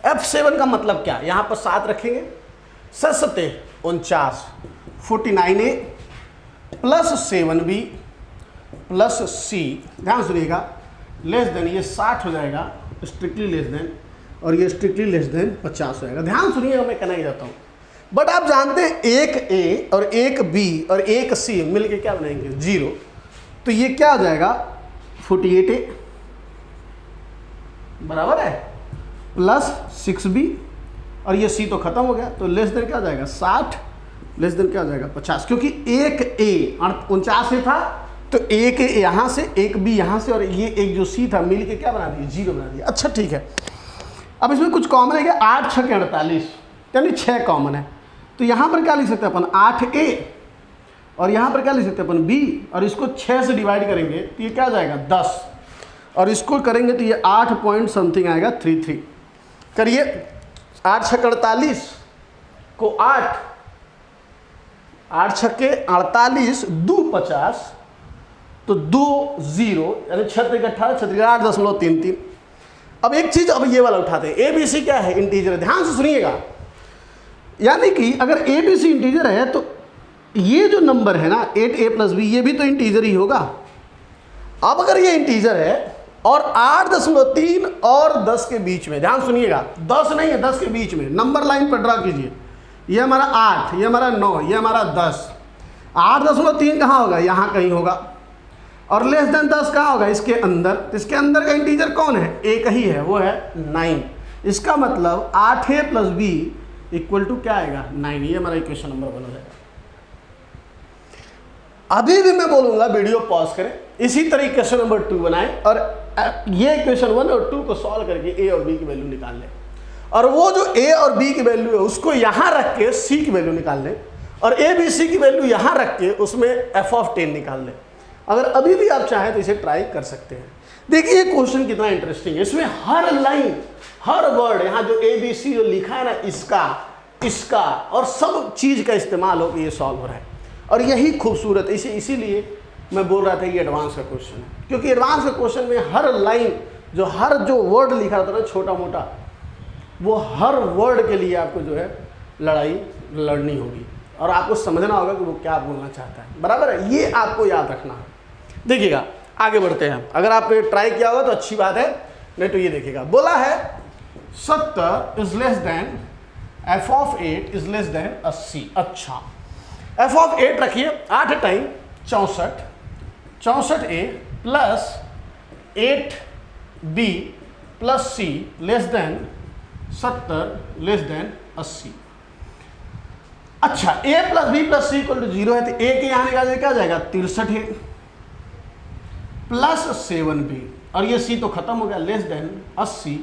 f7 का मतलब क्या, यहाँ पर 7 रखेंगे, 7 49, 49a plus 7b plus c, ध्यान सुनिएगा, लेस देन, ये 60 हो जाएगा स्ट्रिक्टली लेस देन, और ये स्ट्रिक्टली लेस देन 50 हो जाएगा। ध्यान सुनिएगा, मैं कहना ही जाता हूँ। बट आप जानते हैं एक a और एक b और एक c मिलके क्या बनाएंगे, 0, तो ये क्या हो जाएगा 48a बराबर है प्लस 6b और ये सी तो खत्म हो गया, तो लेस देन क्या आ जाएगा 60, लेस देन क्या आ जाएगा 50, क्योंकि एक ए 49 से था तो एक ए यहाँ से, एक बी यहाँ से, और ये एक जो सी था मिल के क्या बना दिया 0 बना दिया। अच्छा ठीक है, अब इसमें कुछ कॉमन है क्या, 8 6 48 यानी 6 कॉमन है, तो यहाँ पर क्या लिख सकते हैं अपन 8a, और यहाँ पर क्या लिख सकते हैं अपन b, और इसको 6 से डिवाइड करेंगे तो ये क्या आ जाएगा 10, और इसको करेंगे तो ये 8 पॉइंट समथिंग आएगा 33। करिए 8 6 48 को 8 6 48 2 50, तो 2 0 यानी 6 18 6 8.33। अब एक चीज अब ये वाला उठाते हैं, ए बी सी क्या है इंटीजर है, ध्यान से सुनिएगा, यानी कि अगर ए बी सी इंटीजर है तो ये जो नंबर है ना 8a + b ये भी तो इंटीजर ही होगा। अब अगर ये इंटीजर है और 8.3 और 10 के बीच में, ध्यान सुनिएगा 10 नहीं है 10 के बीच में, नंबर लाइन पर ड्रा कीजिए, ये हमारा 8, ये हमारा 9, ये हमारा 10, 8.3 कहाँ होगा यहाँ कहीं होगा, और लेस देन 10 कहाँ होगा इसके अंदर, तो इसके अंदर का इंटीजर कौन है, एक ही है, वो है 9। इसका मतलब 8a + b = क्या आएगा 9, ये हमारा इक्वेशन नंबर 1 हो जाएगा। अभी भी मैं बोलूंगा वीडियो पॉज करें, इसी तरह इक्वेशन नंबर 2 बनाएं और ये इक्वेशन 1 और 2 को सॉल्व करके ए और बी की वैल्यू निकाल लें, और वो जो ए और बी की वैल्यू है उसको यहाँ रख के सी की वैल्यू निकाल लें, और ए बी सी की वैल्यू यहाँ रख के उसमें f(10) निकाल लें। अगर अभी भी आप चाहें तो इसे ट्राई कर सकते हैं। देखिए ये क्वेश्चन कितना इंटरेस्टिंग है, इसमें हर लाइन हर वर्ड यहाँ जो ए बी सी जो लिखा है ना, इसका और सब चीज़ का इस्तेमाल होकर ये सॉल्व हो रहा है, और यही खूबसूरत है। इसीलिए मैं बोल रहा था ये एडवांस का क्वेश्चन है, क्योंकि एडवांस के क्वेश्चन में हर लाइन हर जो वर्ड लिखा था ना छोटा मोटा, वो हर वर्ड के लिए आपको जो है लड़ाई लड़नी होगी और आपको समझना होगा कि वो क्या बोलना चाहता है, बराबर है, ये आपको याद रखना है। देखिएगा आगे बढ़ते हैं, अगर आपने ट्राई किया होगा तो अच्छी बात है, नहीं तो ये देखिएगा, बोला है 70 = f(8) > 80। अच्छा f(8) रखिए 8 टाइम 64, 64a + 8b + c < 70 < 80। अच्छा a + b + c = 0 है, तो a के यहाँ निकाल क्या जाएगा 63 है + 7b, और ये c तो खत्म हो गया, < 80,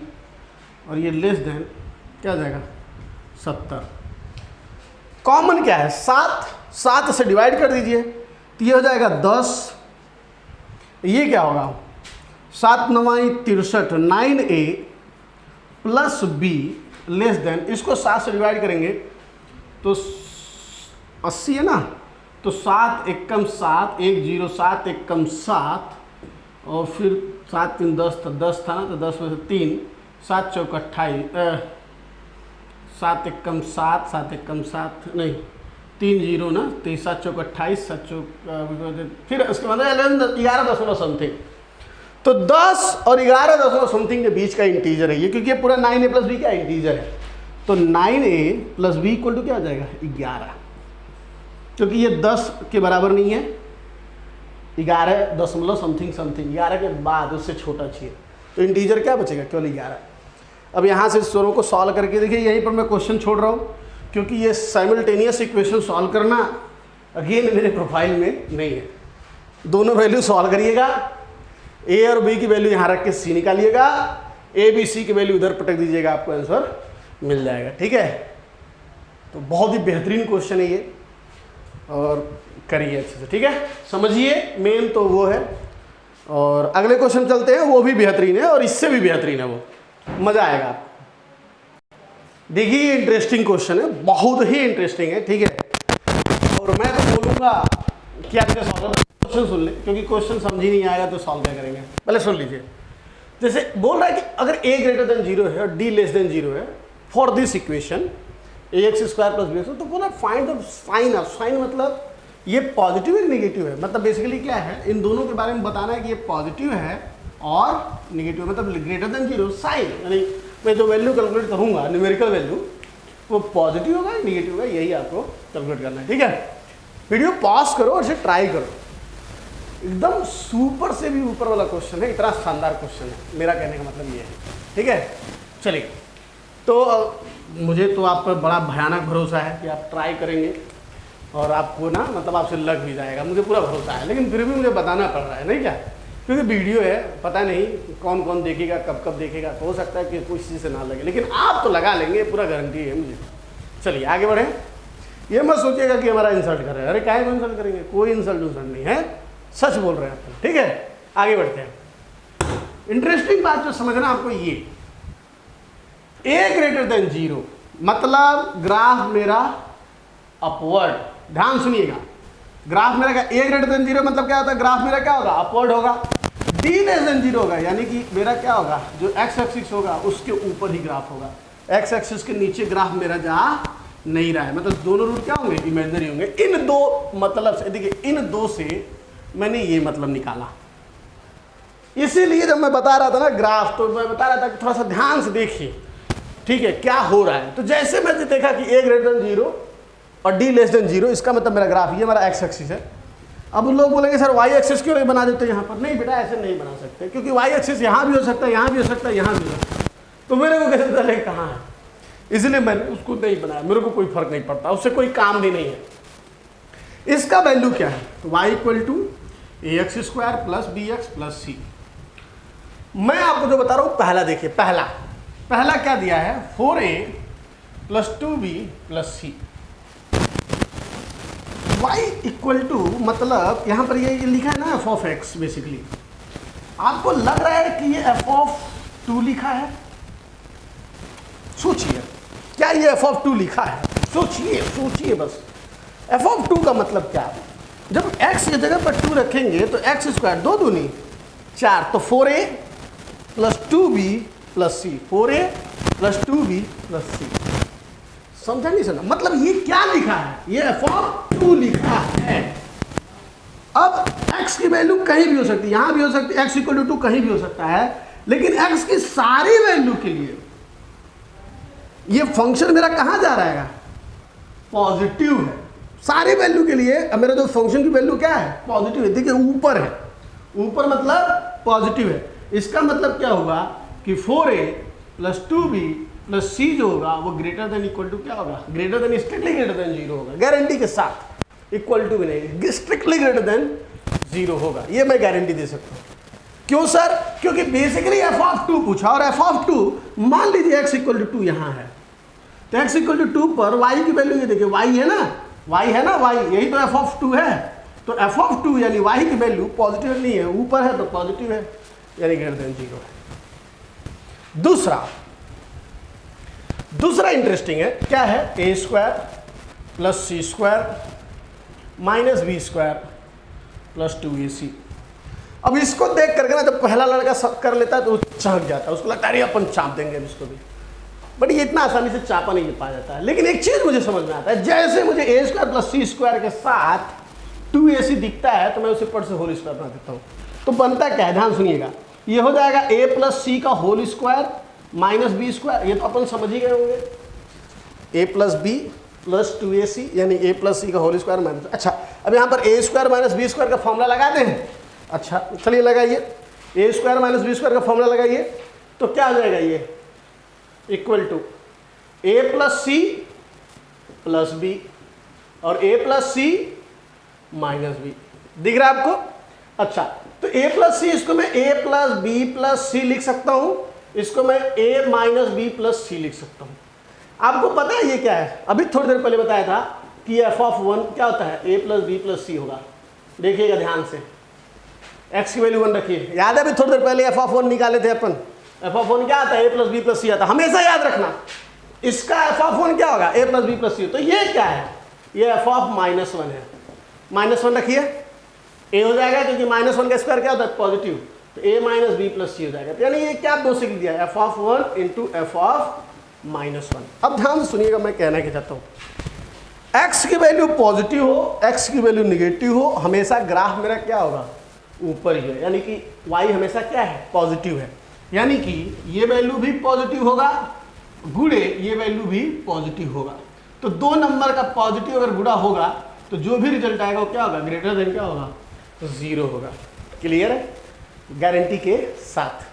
और ये < क्या जाएगा 70। कॉमन क्या है 7 से डिवाइड कर दीजिए तो ये हो जाएगा 10, ये क्या होगा 7 9 63, 9a + b <, इसको 7 से डिवाइड करेंगे तो 80 है ना, तो 7 एकम 7 1 0 7 एकम 7, और फिर 7 3 10 था, 10 था ना, तो 10 में से 3 7 चौक 28, 7 एकम 7 7 एकम 7 नहीं 3 0 ना, तो 7 चौक 28 7 चौक, फिर उसके बाद 11 समथिंग, तो 10 और 11 समथिंग के बीच का इंटीजर है ये, क्योंकि ये पूरा 9a + b का इंटीजर है, तो 9a + b = क्या आ जाएगा 11, क्योंकि ये 10 के बराबर नहीं है, 11 समथिंग 11 के बाद उससे छोटा चाहिए, तो इंटीजर क्या बचेगा केवल 11। अब यहाँ से स्वरों को सॉल्व करके देखिए, यहीं पर मैं क्वेश्चन छोड़ रहा हूँ क्योंकि ये साइमल्टेनियस इक्वेशन सॉल्व करना अगेन मेरे प्रोफाइल में नहीं है। दोनों वैल्यू सॉल्व करिएगा, ए और बी की वैल्यू यहाँ रख के सी निकालिएगा, ए बी सी की वैल्यू उधर पटक दीजिएगा, आपको आंसर मिल जाएगा। ठीक है, तो बहुत ही बेहतरीन क्वेश्चन है ये, और करिए अच्छे से। ठीक है, समझिए, मेन तो वो है। और अगले क्वेश्चन चलते हैं, वो भी बेहतरीन है और इससे भी बेहतरीन है, वो मज़ा आएगा आपको। देखिए इंटरेस्टिंग क्वेश्चन है, बहुत ही इंटरेस्टिंग है। ठीक है, और मैं तो बोलूँगा कि आपके सॉल्व क्वेश्चन सुन ले, क्योंकि क्वेश्चन समझ ही नहीं आएगा तो सॉल्व क्या करेंगे। पहले सुन लीजिए, जैसे बोल रहा है कि अगर a > 0 है और d < 0 है for this equation ax² + bx, तो बोला find the sign of, sign मतलब ये पॉजिटिव है निगेटिव है, मतलब बेसिकली क्या है, इन दोनों के बारे में बताना है कि ये पॉजिटिव है और निगेटिव, मतलब < 0 साइन, यानी मैं जो वैल्यू कैलकुलेट करूँगा न्यूमेरिकल वैल्यू, वो पॉजिटिव होगा निगेटिव होगा, यही आपको कैलकुलेट करना है। ठीक है, वीडियो पॉज करो और इसे ट्राई करो, एकदम सुपर से भी ऊपर वाला क्वेश्चन है, इतना शानदार क्वेश्चन है, मेरा कहने का मतलब ये है। ठीक है, चलिए, तो मुझे तो आप पर बड़ा भयानक भरोसा है कि आप ट्राई करेंगे और आपको ना मतलब आपसे लग भी जाएगा, मुझे पूरा भरोसा है। लेकिन फिर भी मुझे बताना पड़ रहा है, नहीं क्या, क्योंकि वीडियो है, पता नहीं कौन कौन देखेगा, कब कब देखेगा, तो हो सकता है कि कोई चीज़ से ना लगे, लेकिन आप तो लगा लेंगे, पूरा गारंटी है मुझे। चलिए आगे बढ़ें। ये मत सोचिएगा कि हमारा इंसल्ट कर रहे हैं, अरे क्या इंसल्ट करेंगे, कोई इंसल्ट नहीं है, सच बोल रहे हैं अपन, ठीक है। आगे बढ़ते हैं। इंटरेस्टिंग बात जो समझना आपको, ये a ग्रेटर देन 0 मतलब ग्राफ मेरा अपवर्ड। ध्यान सुनिएगा, ग्राफ मेरा क्या, a ग्रेटर देन 0 मतलब क्या होता है, ग्राफ मेरा क्या होगा, अपवर्ड होगा। d लेस देन 0 होगा, यानी कि मेरा क्या होगा, जो x एक्सिस होगा उसके ऊपर ही ग्राफ होगा, x एक्सिस के नीचे ग्राफ मेरा जा नहीं रहा है। मतलब दोनों रूट क्या होंगे, इमेजिनरी होंगे। इन दो मतलब से, देखिए इन दो से मैंने ये मतलब निकाला। इसीलिए जब मैं बता रहा था ना ग्राफ, तो मैं बता रहा था कि थोड़ा सा ध्यान से देखिए, ठीक है, क्या हो रहा है। तो जैसे मैंने देखा कि a ग्रेटर देन 0 और d लेस देन 0, इसका मतलब मेरा ग्राफ ये हमारा x एक्सिस है। अब लोग बोलेंगे सर y एक्सिस क्यों नहीं बना देते यहाँ पर। नहीं बेटा, ऐसे नहीं बना सकते, क्योंकि y एक्सिस यहाँ भी हो सकता है, यहाँ भी हो सकता है, यहाँ भी हो सकता है। तो मेरे को कैसे पता कहाँ है, इसलिए मैंने उसको नहीं बनाया। मेरे को कोई फर्क नहीं पड़ता, उससे कोई काम भी नहीं है। इसका वैल्यू क्या है, y equal to ax² plus bx plus c। मैं आपको जो बता रहा हूँ, पहला देखिए, पहला क्या दिया है, 4a plus 2b plus c। y equal to मतलब यहाँ पर ये लिखा है ना f ऑफ x। बेसिकली आपको लग रहा है कि ये f ऑफ 2 लिखा है। सोचिए, क्या ये f ऑफ 2 लिखा है, सोचिए बस। f ऑफ 2 का मतलब क्या है, जब x की जगह पर 2 रखेंगे तो x² 2 दूनी 4, तो 4a plus 2b plus c, 4a plus 2b plus c। समझा नहीं समझा, मतलब ये क्या लिखा है, ये f ऑफ 2 लिखा है। अब x की वैल्यू कहीं भी हो सकती है, यहां भी हो सकती है, x इक्वल टू 2 कहीं भी हो सकता है, लेकिन x की सारी वैल्यू के लिए ये फंक्शन मेरा कहां जा रहा है, पॉजिटिव है। सारी वैल्यू के लिए अब मेरा जो फंक्शन की वैल्यू क्या है, पॉजिटिव है। देखिए ऊपर है, ऊपर मतलब पॉजिटिव है। इसका मतलब क्या होगा कि 4a plus 2b plus c जो होगा वो ग्रेटर देन इक्वल टू क्या होगा, greater than, strictly greater than 0 होगा, गारंटी के साथ। इक्वल टू भी नहीं, स्ट्रिक्टली ग्रेटर देन 0 होगा, ये मैं गारंटी दे सकता हूँ। क्यों सर, क्योंकि बेसिकली f ऑफ 2 पूछा, और f ऑफ 2 मान लीजिए x इक्वल टू 2 यहाँ है, तो x इक्वल टू 2 पर y की वैल्यू ये देखिए, y है ना, y यही तो f ऑफ 2 है। तो f ऑफ 2 यानी y की वैल्यू पॉजिटिव नहीं है, ऊपर है तो पॉजिटिव है, यानी ग्रेटर देन 0 है। दूसरा इंटरेस्टिंग है, क्या है, a² plus c² minus b² plus 2ac। अब इसको देख करके ना जब पहला लड़का सब कर लेता है तो चाँप जाता है, उसको लगता है अरे अपन चाँप देंगे इसको भी, बट ये इतना आसानी से चापा नहीं पा जाता है। लेकिन एक चीज़ मुझे समझ में आता है, जैसे मुझे a² प्लस c² के साथ 2ac दिखता है तो मैं उसे पर से होल स्क्वायर बना देता हूँ। तो बनता क्या है, ध्यान सुनिएगा, ये हो जाएगा a प्लस c का होल स्क्वायर माइनस b²। ये तो अपन समझ ही गए होंगे, a plus b plus 2ac यानी a प्लस c का होल स्क्वायर माइनस। अच्छा, अब यहाँ पर a² माइनस b² का फॉर्मूला लगाते हैं। अच्छा चलिए लगाइए, a² माइनस b² का फॉर्मूला लगाइए, तो क्या हो जाएगा, ये equal to a plus c plus b और a plus c minus b। दिख रहा है आपको? अच्छा, तो a प्लस c, इसको मैं a plus b plus c लिख सकता हूँ, इसको मैं a minus b plus c लिख सकता हूँ। आपको पता है ये क्या है, अभी थोड़ी देर पहले बताया था कि f ऑफ 1 क्या होता है, a plus b plus c होगा। देखिएगा ध्यान से, x की वैल्यू 1 रखिए, याद है अभी थोड़ी देर पहले f ऑफ 1 निकाले थे अपन। f ऑफ 1 क्या आता है, a plus b plus c आता है, हमेशा याद रखना। इसका f ऑफ 1 क्या होगा, a plus b plus c। तो ये क्या है, ये f ऑफ -1 है, -1 रखिए, a हो जाएगा क्योंकि -1 का स्क्वायर क्या होता है, पॉजिटिव, तो a माइनस बी प्लस सी हो जाएगा। तो यानी ये क्या दो से दिया है, f of 1 into F of -1। अब ध्यान से सुनिएगा, मैं कहना क्या चाहता हूँ, x की वैल्यू पॉजिटिव हो, x की वैल्यू निगेटिव हो, हमेशा ग्राफ मेरा क्या होगा, ऊपर ही है, यानी कि y हमेशा क्या है, पॉजिटिव है। यानी कि ये वैल्यू भी पॉजिटिव होगा, गुणे ये वैल्यू भी पॉजिटिव होगा। तो दो नंबर का पॉजिटिव अगर गुणा होगा तो जो भी रिजल्ट आएगा वो क्या होगा, ग्रेटर देन क्या होगा, 0 होगा। क्लियर है, गारंटी के साथ।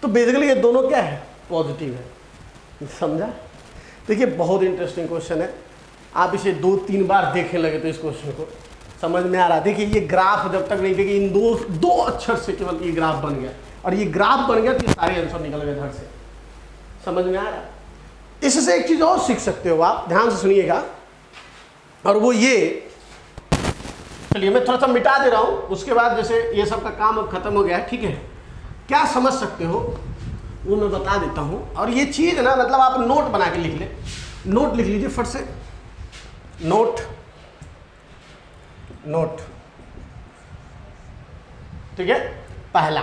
तो बेसिकली ये दोनों क्या है, पॉजिटिव है। समझा? देखिए बहुत इंटरेस्टिंग क्वेश्चन है, आप इसे 2-3 बार देखने लगे तो इस क्वेश्चन को समझ में आ रहा है। देखिए ये ग्राफ जब तक नहीं देखिए, इन दो अक्षर से केवल ये ग्राफ बन गया, और ये ग्राफ बन गया तो ये सारे आंसर निकल गए धड़ से। समझ में आ रहा है? इससे एक चीज और सीख सकते हो आप, ध्यान से सुनिएगा, और वो ये, चलिए मैं थोड़ा सा मिटा दे रहा हूं, उसके बाद जैसे ये सब का काम अब खत्म हो गया है, ठीक है, क्या समझ सकते हो वो मैं बता देता हूं। और ये चीज ना मतलब आप नोट बना के लिख ले, नोट लिख लीजिए फट से, नोट नोट, ठीक है। पहला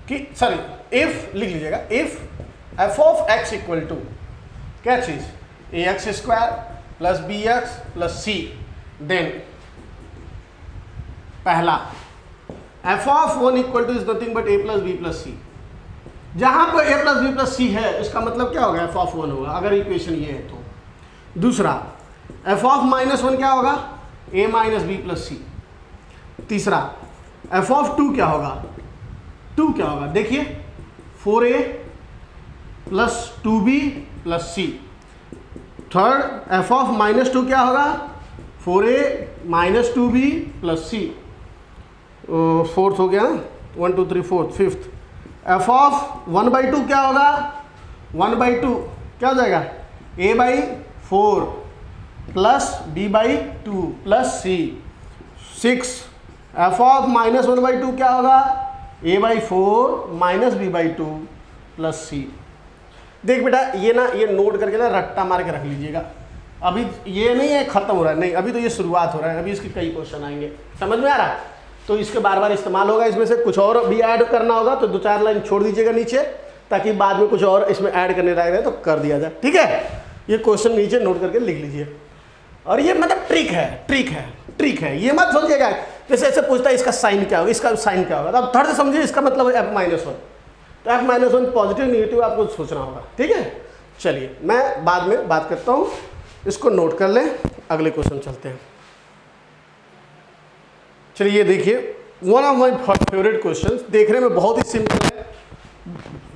कि सॉरी इफ लिख लीजिएगा, if F of X equal to क्या चीज, A X square plus B X plus C, then पहला F of 1 equal to is nothing but A plus B plus C. जहां पर A plus B plus C है इसका मतलब क्या होगा, एफ ऑफ 1 होगा अगर इक्वेशन ये है तो। दूसरा एफ ऑफ -1 क्या होगा, ए माइनस बी प्लस सी। तीसरा एफ ऑफ 2 क्या होगा, 2 क्या होगा, देखिए 4a plus 2b plus c. Third f of -2 क्या होगा, 4a माइनस 2b प्लस सी। फोर्थ हो गया ना, 1 2 3 4, फिफ्थ एफ ऑफ 1/2 क्या होगा, 1/2 क्या हो जाएगा, a/4 plus b/2 plus c. 6 f of -1/2 क्या होगा, a/4 माइनस b/2 प्लस सी। देख बेटा ये ना, ये नोट करके ना रट्टा मार के रख लीजिएगा, अभी ये नहीं है खत्म हो रहा है, नहीं अभी तो ये शुरुआत हो रहा है, अभी इसके कई क्वेश्चन आएंगे। समझ में आ रहा है? तो इसके बार बार इस्तेमाल होगा, इसमें से कुछ और भी ऐड करना होगा तो 2-4 लाइन छोड़ दीजिएगा नीचे, ताकि बाद में कुछ और इसमें ऐड करने रह गए तो कर दिया जाए, ठीक है। ये क्वेश्चन नीचे नोट करके लिख लीजिए। और ये मतलब ट्रिक है, ये मत सोचिएगा जैसे ऐसे पूछता है इसका साइन क्या होगा, इसका साइन क्या होगा, तो अब थर्ड से समझिए इसका मतलब है f-1, तो f-1 पॉजिटिव निगेटिव आपको सोचना होगा, ठीक है। चलिए मैं बाद में बात करता हूँ, इसको नोट कर लें, अगले क्वेश्चन चलते हैं। चलिए ये देखिए, one of my favourite question, देखने में बहुत ही सिंपल है,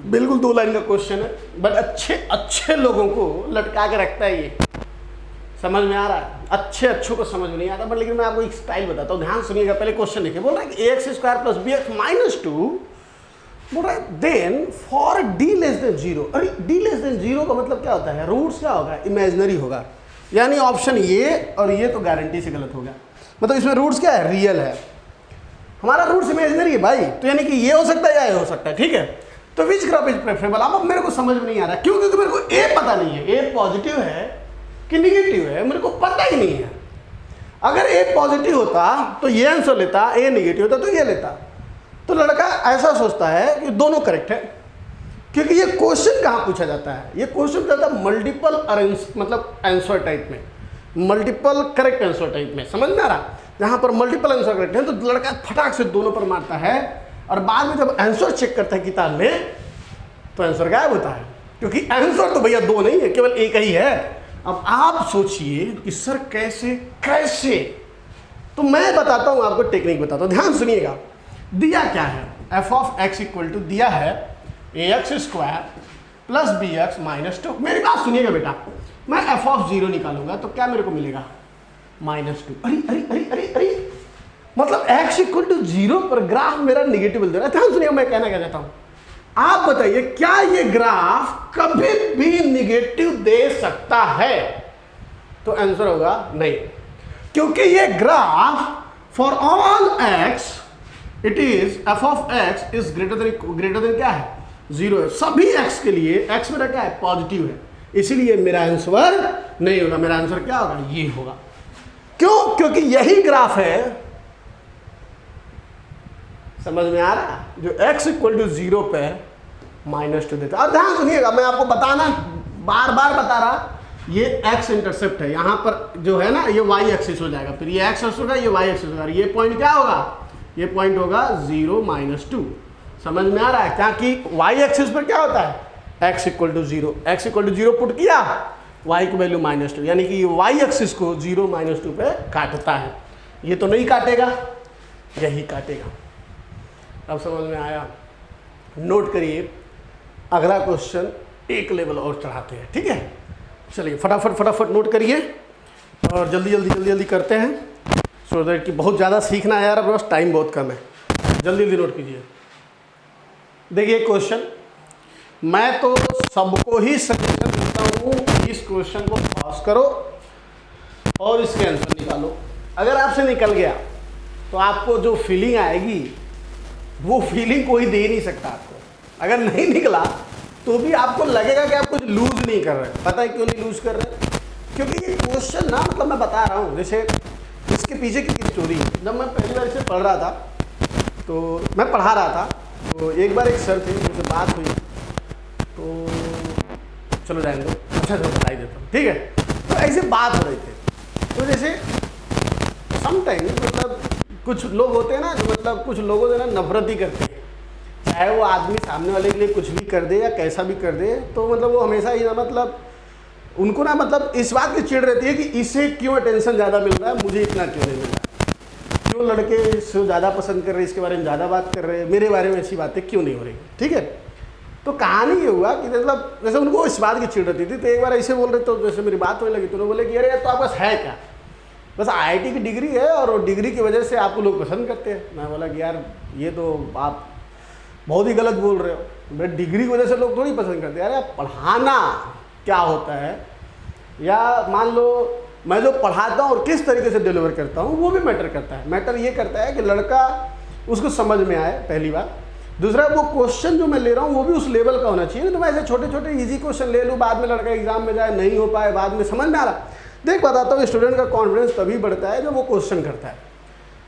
बिल्कुल 2 लाइन का क्वेश्चन है, बट अच्छे लोगों को लटका के रखता है ये। समझ में आ रहा है? अच्छों को समझ में नहीं आता, बट लेकिन मैं आपको एक स्टाइल बताता हूँ, ध्यान सुनिएगा। पहले क्वेश्चन देखिए, बोल रहा है कि ax square plus B x minus 2, बोल रहा है then for d less than 0। अरे d लेस देन 0 का मतलब क्या होता है, रूट्स क्या होगा, इमेजिनरी होगा, यानी ऑप्शन ये और ये तो गारंटी से गलत हो गया। मतलब इसमें रूट्स क्या है, रियल है, हमारा रूट्स इमेजिनरी है भाई, तो यानी कि ये हो सकता है या ये हो सकता है, ठीक है। तो विच ग्राफ इज प्रेफरेबल, अब मेरे को समझ में नहीं आ रहा, क्यों, क्योंकि मेरे को ए पता नहीं है, ए पॉजिटिव है कि निगेटिव है, मेरे को पता ही नहीं है। अगर ए पॉजिटिव होता तो ये आंसर लेता, ए निगेटिव होता तो ये लेता। तो लड़का ऐसा सोचता है कि दोनों करेक्ट है, क्योंकि ये क्वेश्चन कहाँ पूछा जाता है, ये क्वेश्चन पूछा जाता है मल्टीपल अरेंज मतलब आंसर टाइप में, मल्टीपल करेक्ट आंसर टाइप में। समझ में आ रहा, जहाँ पर मल्टीपल आंसर करेक्ट है तो लड़का फटाक से दोनों पर मारता है, और बाद में जब आंसर चेक करता है किताब में तो आंसर गायब होता है, क्योंकि आंसर तो भैया 2 नहीं है, केवल एक ही है। अब आप सोचिए कि सर कैसे, तो मैं बताता हूँ आपको, टेक्निक बताता हूँ, ध्यान सुनिएगा। दिया क्या है, F of X equal to दिया है A X square plus B x minus 2। मेरी बात सुनिएगा बेटा, मैं एफ ऑफ 0 निकालूंगा तो क्या मेरे को मिलेगा, -2। अरे मतलब x इक्वल टू 0 पर ग्राफ मेरा निगेटिव दे रहा है। ध्यान सुनिए, मैं कहना क्या चाहता हूं, आप बताइए क्या ये ग्राफ कभी भी निगेटिव दे सकता है, तो आंसर होगा नहीं, क्योंकि ये graph for all x it is f of x is greater than क्या है, 0 है। सभी x के लिए x मेरा क्या है, पॉजिटिव है, इसीलिए मेरा आंसर नहीं होगा, मेरा आंसर क्या होगा, ये होगा। क्यों, क्योंकि यही ग्राफ है, समझ में आ रहा है, जो x इक्वल टू 0 पे -2 देता है। और ध्यान सुनिएगा, मैं आपको बताना बार बता रहा, ये x इंटरसेप्ट है, यहाँ पर जो है ना ये y एक्सिस हो जाएगा, फिर ये x एक्सिस होगा, ये y एक्सिस होगा, ये पॉइंट क्या होगा, ये पॉइंट होगा 0 -2। समझ में आ रहा है क्या, कि y एक्सिस पर क्या होता है, x equal to 0, x equal to 0 put किया, y की वैल्यू -2, यानी कि y एक्सिस को 0 -2 पे काटता है। ये तो नहीं काटेगा, यही काटेगा। अब समझ में आया, नोट करिए, अगला क्वेश्चन एक लेवल और चढ़ाते हैं, ठीक है। चलिए फटाफट नोट करिए और जल्दी करते हैं सो दैट कि बहुत ज़्यादा सीखना है यार, बस टाइम बहुत कम है। जल्दी नोट कीजिए। देखिए क्वेश्चन, मैं तो सबको ही सजेशन देता हूँ इस क्वेश्चन को पास करो और इसके आंसर निकालो। अगर आपसे निकल गया तो आपको जो फीलिंग आएगी वो फीलिंग कोई दे नहीं सकता आपको। अगर नहीं निकला तो भी आपको लगेगा कि आप कुछ लूज नहीं कर रहे। पता है क्यों नहीं लूज कर रहे? क्योंकि ये क्वेश्चन ना, मतलब मैं बता रहा हूँ, जैसे इसके पीछे की स्टोरी है। जब मैं पहली बार इसे पढ़ रहा था तो मैं पढ़ा रहा था, तो एक बार एक सर थे, उनसे बात हुई, तो चलो जाएंगे दो, अच्छा सर बता ही देता हूँ, ठीक है। तो ऐसे बात हो रही थी। तो जैसे समटाइम मतलब कुछ लोग होते हैं ना, जो मतलब कुछ लोगों से ना नफरत ही करते हैं, चाहे वो आदमी सामने वाले के लिए कुछ भी कर दे या कैसा भी कर दे, तो मतलब वो हमेशा ही ना, मतलब उनको ना, मतलब इस बात की चिढ़ रहती है कि इसे क्यों अटेंशन ज़्यादा मिल रहा है, मुझे इतना क्यों नहीं मिल रहा, क्यों लड़के इसको ज़्यादा पसंद कर रहे हैं, इसके बारे में ज़्यादा बात कर रहे हैं, मेरे बारे में ऐसी बातें क्यों नहीं हो रही, ठीक है। तो कहानी ये हुआ कि मतलब जैसे उनको इस बात की चिढ़ रहती थी, तो एक बार ऐसे बोल रहे, तो जैसे मेरी बात होने लगी तो उन्होंने बोले कि अरे तो आपके पास है क्या, बस IIT की डिग्री है और डिग्री की वजह से आपको लोग पसंद करते हैं। मैं बोला कि यार ये तो आप बहुत ही गलत बोल रहे हो, मेरी डिग्री की वजह से लोग थोड़ी पसंद करते हैं। अरे पढ़ाना क्या होता है, या मान लो मैं जो पढ़ाता हूँ और किस तरीके से डिलीवर करता हूँ वो भी मैटर करता है। मैटर ये करता है कि लड़का उसको समझ में आए, पहली बात। दूसरा, वो क्वेश्चन जो मैं ले रहा हूँ वो भी उस लेवल का होना चाहिए। तो मैं ऐसे छोटे छोटे इजी क्वेश्चन ले लूँ, बाद में लड़का एग्जाम में जाए नहीं हो पाए, बाद में समझ में आ रहा। देख बताता हूँ, स्टूडेंट का कॉन्फिडेंस तभी बढ़ता है जब वो क्वेश्चन करता है,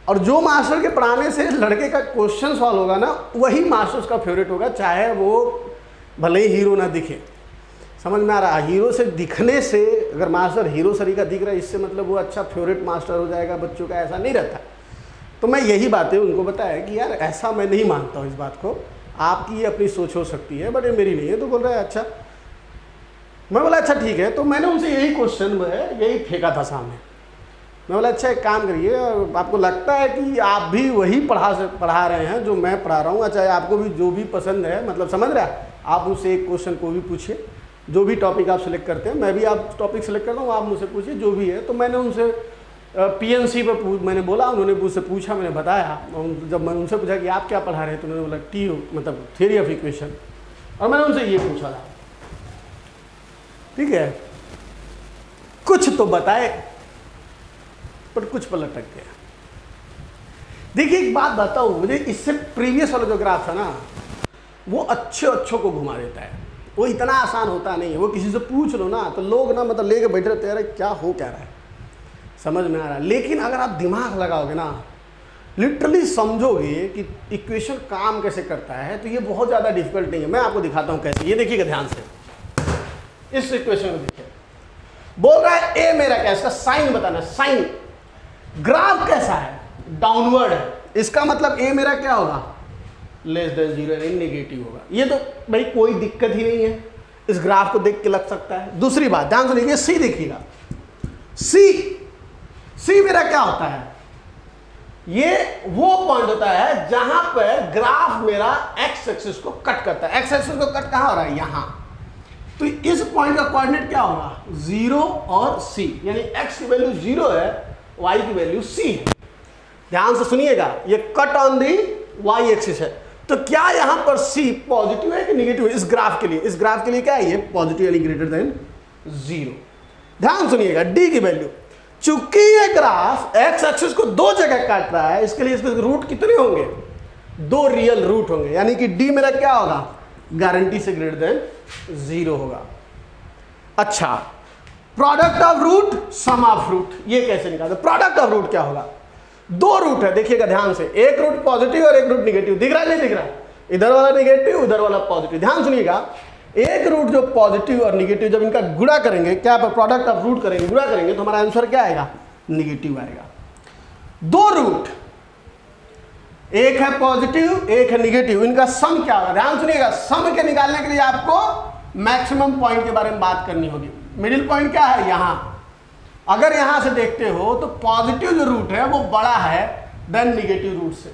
और जो मास्टर के पढ़ाने से लड़के का क्वेश्चन सॉल्व होगा ना, वही मास्टर उसका फेवरेट होगा, चाहे वो भले ही हीरो ना दिखे। समझ में आ रहा है? हीरो से दिखने से, अगर मास्टर हीरो सरी का दिख रहा है, इससे मतलब वो अच्छा फेवरेट मास्टर हो जाएगा बच्चों का, ऐसा नहीं रहता। तो मैं यही बातें उनको बताया कि यार ऐसा मैं नहीं मानता हूँ इस बात को, आपकी अपनी सोच हो सकती है बट ये मेरी नहीं है। तो बोल रहा है अच्छा। मैं बोला अच्छा ठीक है। तो मैंने उनसे यही क्वेश्चन में यही फेंका था सामने। मैं बोला अच्छा एक काम करिए, आपको लगता है कि आप भी वही पढ़ा रहे हैं जो मैं पढ़ा रहा हूँ, चाहे आपको भी जो भी पसंद है, मतलब समझ रहा है, आप मुझसे एक क्वेश्चन को भी पूछिए, जो भी टॉपिक आप सेलेक्ट करते हैं, मैं भी आप टॉपिक सेलेक्ट करता हूँ, आप मुझसे पूछिए जो भी है। तो मैंने उनसे PNC पर मैंने बोला, उन्होंने मुझसे पूछा, मैंने बताया। जब मैंने उनसे पूछा कि आप क्या पढ़ा रहे हैं, तो उन्होंने बोला TO मतलब थ्योरी ऑफ इक्वेशन, और मैंने उनसे ये पूछा था, ठीक है, कुछ तो बताए पर कुछ पर लटक गया। देखिए एक बात बताऊँ, मुझे इससे प्रीवियस वाला जो ग्राफ था ना, वो अच्छों को घुमा देता है। वो इतना आसान होता नहीं है। वो किसी से पूछ लो ना तो लोग ना मतलब लेके बैठे रहते हैं, अरे क्या हो क्या रहा है, समझ में आ रहा है। लेकिन अगर आप दिमाग लगाओगे ना, लिटरली समझोगे कि इक्वेशन काम कैसे करता है, तो ये बहुत ज़्यादा डिफिकल्ट नहीं है। मैं आपको दिखाता हूँ कैसे। ये देखिएगा ध्यान से, इस इक्वेशन को देखिए। बोल रहा है ए मेरा क्या, इसका साइन बताना। साइन ग्राफ कैसा है, डाउनवर्ड है, इसका मतलब ए मेरा क्या होगा, लेस देन 0 यानी नेगेटिव होगा। ये तो भाई कोई दिक्कत ही नहीं है, इस ग्राफ को देख के लग सकता है। दूसरी बात ध्यान सुनिए, सी देखिएगा, सी मेरा क्या होता है, ये वो पॉइंट होता है जहां पर ग्राफ मेरा एक्स एक्सिस को कट करता है। एक्स एक्सिस को कट कहां हो रहा है, यहां। तो इस पॉइंट का कोऑर्डिनेट क्या होगा, 0 और C, यानी x की वैल्यू 0 है, y की वैल्यू C है। ध्यान से सुनिएगा, ये cut on the y axis है। तो क्या यहां पर C पॉजिटिव है कि नेगेटिव है? इस ग्राफ के लिए, इस ग्राफ के लिए क्या है, ये पॉजिटिव यानी ग्रेटर देन 0। ध्यान सुनिएगा, D की वैल्यू, चूंकि ये ग्राफ x एक्सिस को दो जगह काट रहा है, इसके लिए इसके रूट कितने होंगे, 2 रियल रूट होंगे, यानी कि D मेरा क्या होगा, गारंटी से ग्रेटर देन 0 होगा। अच्छा, product of root, sum of root, ये कैसे निकालते? प्रोडक्ट ऑफ रूट क्या होगा, 2 रूट है, देखिएगा ध्यान से, एक रूट पॉजिटिव और एक रूट निगेटिव। दिख रहा है नहीं दिख रहा है, इधर वाला निगेटिव उधर वाला पॉजिटिव। ध्यान सुनिएगा, एक रूट जो पॉजिटिव और निगेटिव जब इनका गुणा करेंगे, क्या प्रोडक्ट ऑफ रूट करेंगे, गुणा करेंगे, तो हमारा आंसर क्या आएगा, नेगेटिव आएगा। 2 रूट, एक है पॉजिटिव एक है निगेटिव, इनका सम क्या होगा? ध्यान सुनिएगा, सम के निकालने के लिए आपको मैक्सिमम पॉइंट के बारे में बात करनी होगी। मिडिल पॉइंट क्या है, यहां। अगर यहां से देखते हो तो पॉजिटिव जो रूट है वो बड़ा है देन निगेटिव रूट से।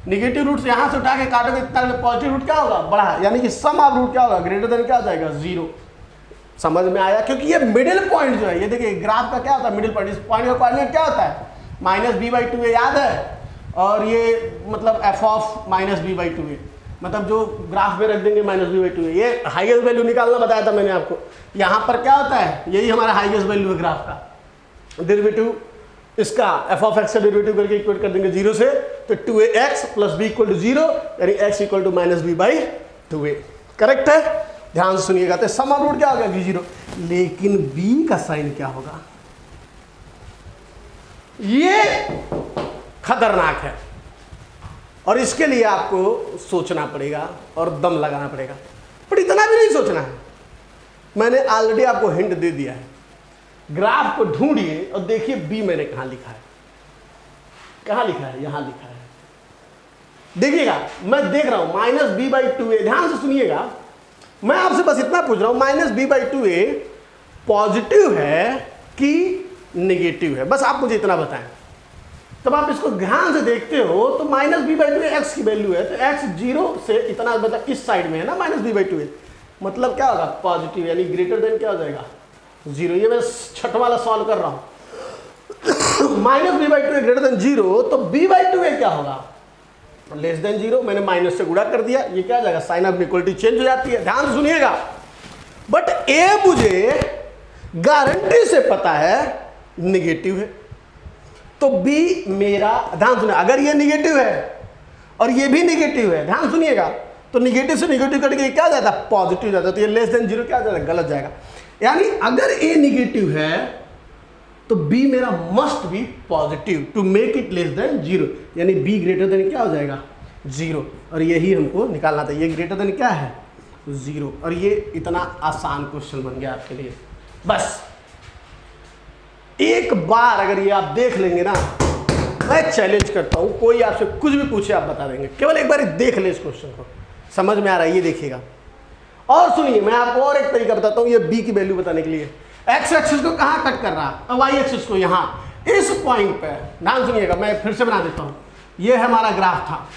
निगेटिव रूट से यहां से उठा के काटोगे, इतना पॉजिटिव रूट क्या होगा, बड़ा है, यानी कि सम ऑफ रूट क्या होगा, ग्रेटर देन क्या हो जाएगा, 0। समझ में आया? क्योंकि ये मिडिल पॉइंट जो है, ये देखिए ग्राफ का क्या होता है मिडिल पॉइंट, इस पॉइंट का कोऑर्डिनेट क्या होता है -b/2 है, याद है? और ये मतलब f ऑफ -b/2 है, मतलब जो ग्राफ में रख देंगे -b/2 है। ये हाईएस्ट वैल्यू निकालना बताया था मैंने आपको। यहाँ पर क्या होता है, यही हमारा हाईएस्ट वैल्यू है ग्राफ का। डेरिवेटिव इसका f ऑफ x का डेरिवेटिव करके इक्वेट कर देंगे 0 से, तो 2ax + b = 0, यानी x = -b/2a। करेक्ट है? ध्यान से सुनिएगा। तो सम ऑफ रूट क्या होगा, v0। लेकिन b का साइन क्या होगा, ये खतरनाक है, और इसके लिए आपको सोचना पड़ेगा और दम लगाना पड़ेगा। पर इतना भी नहीं सोचना है, मैंने ऑलरेडी आपको हिंट दे दिया है। ग्राफ को ढूंढिए और देखिए बी मैंने कहां लिखा है। कहां लिखा है? यहां लिखा है। देखिएगा, मैं देख रहा हूं -b/2a। ध्यान से सुनिएगा, मैं आपसे बस इतना पूछ रहा हूं, -b/2a पॉजिटिव है कि नेगेटिव है, बस आप मुझे इतना बताएं। तब आप इसको ध्यान से देखते हो तो -b/2a x की वैल्यू है, तो x 0 से इतना, मतलब इस साइड में है ना -b/2a, मतलब क्या होगा, पॉजिटिव, यानी ग्रेटर देन क्या हो जाएगा, 0। ये मैं छठ वाला सॉल्व कर रहा हूं। -b/2a ग्रेटर देन 0, तो b/2a क्या होगा, लेस देन 0। मैंने माइनस से गुणा कर दिया, ये क्या हो जाएगा, साइन ऑफ इक्वलिटी चेंज हो जाती है। ध्यान से सुनिएगा, बट a मुझे गारंटी से पता है निगेटिव है, तो b मेरा, ध्यान सुनिए, अगर ये निगेटिव है और ये भी निगेटिव है, ध्यान सुनिएगा, तो निगेटिव से निगेटिव करके क्या जाता है, पॉजिटिव जाता है, तो ये लेस देन 0 क्या जाएगा, गलत जाएगा। यानी अगर a निगेटिव है तो b मेरा must be positive to make it less than 0, यानी b ग्रेटर देन क्या हो जाएगा, 0। और यही हमको निकालना था, ये ग्रेटर देन क्या है, 0। और ये इतना आसान क्वेश्चन बन गया आपके लिए। बस एक बार अगर ये आप देख लेंगे ना, मैं चैलेंज करता हूं, कोई आपसे कुछ भी पूछे आप बता देंगे, केवल एक बार देख ले इस क्वेश्चन को, समझ में आ रहा है, ये देखिएगा। और सुनिए, मैं आपको और एक तरीका बताता हूं ये b की वैल्यू बताने के लिए। x एक्सिस को कहां कट कर रहा है, y एक्सिस को यहां, इस पॉइंट पे। ध्यान सुनिएगा, मैं फिर से बना देता हूं, ये हमारा ग्राफ था।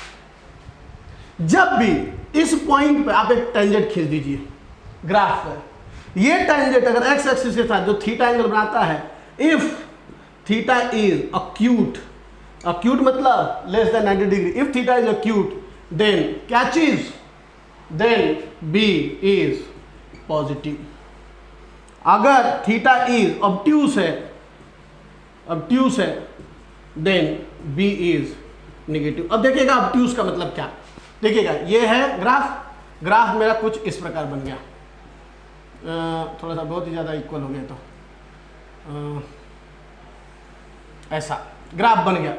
जब भी इस पॉइंट पे आप एक टेंजेंट खींच दीजिए ग्राफ पे, ये टेंजेंट अगर x एक्सिस के साथ जो थीटा एंगल बनाता है, if theta is acute, acute मतलब less than 90 degree, if theta is acute, then क्या चीज, then b is positive। अगर थीटा इज obtuse है, then b is negative। अब देखिएगा obtuse का मतलब क्या, देखिएगा ये है ग्राफ मेरा कुछ इस प्रकार बन गया, थोड़ा सा बहुत ही ज़्यादा इक्वल हो गया, तो ऐसा ग्राफ बन गया।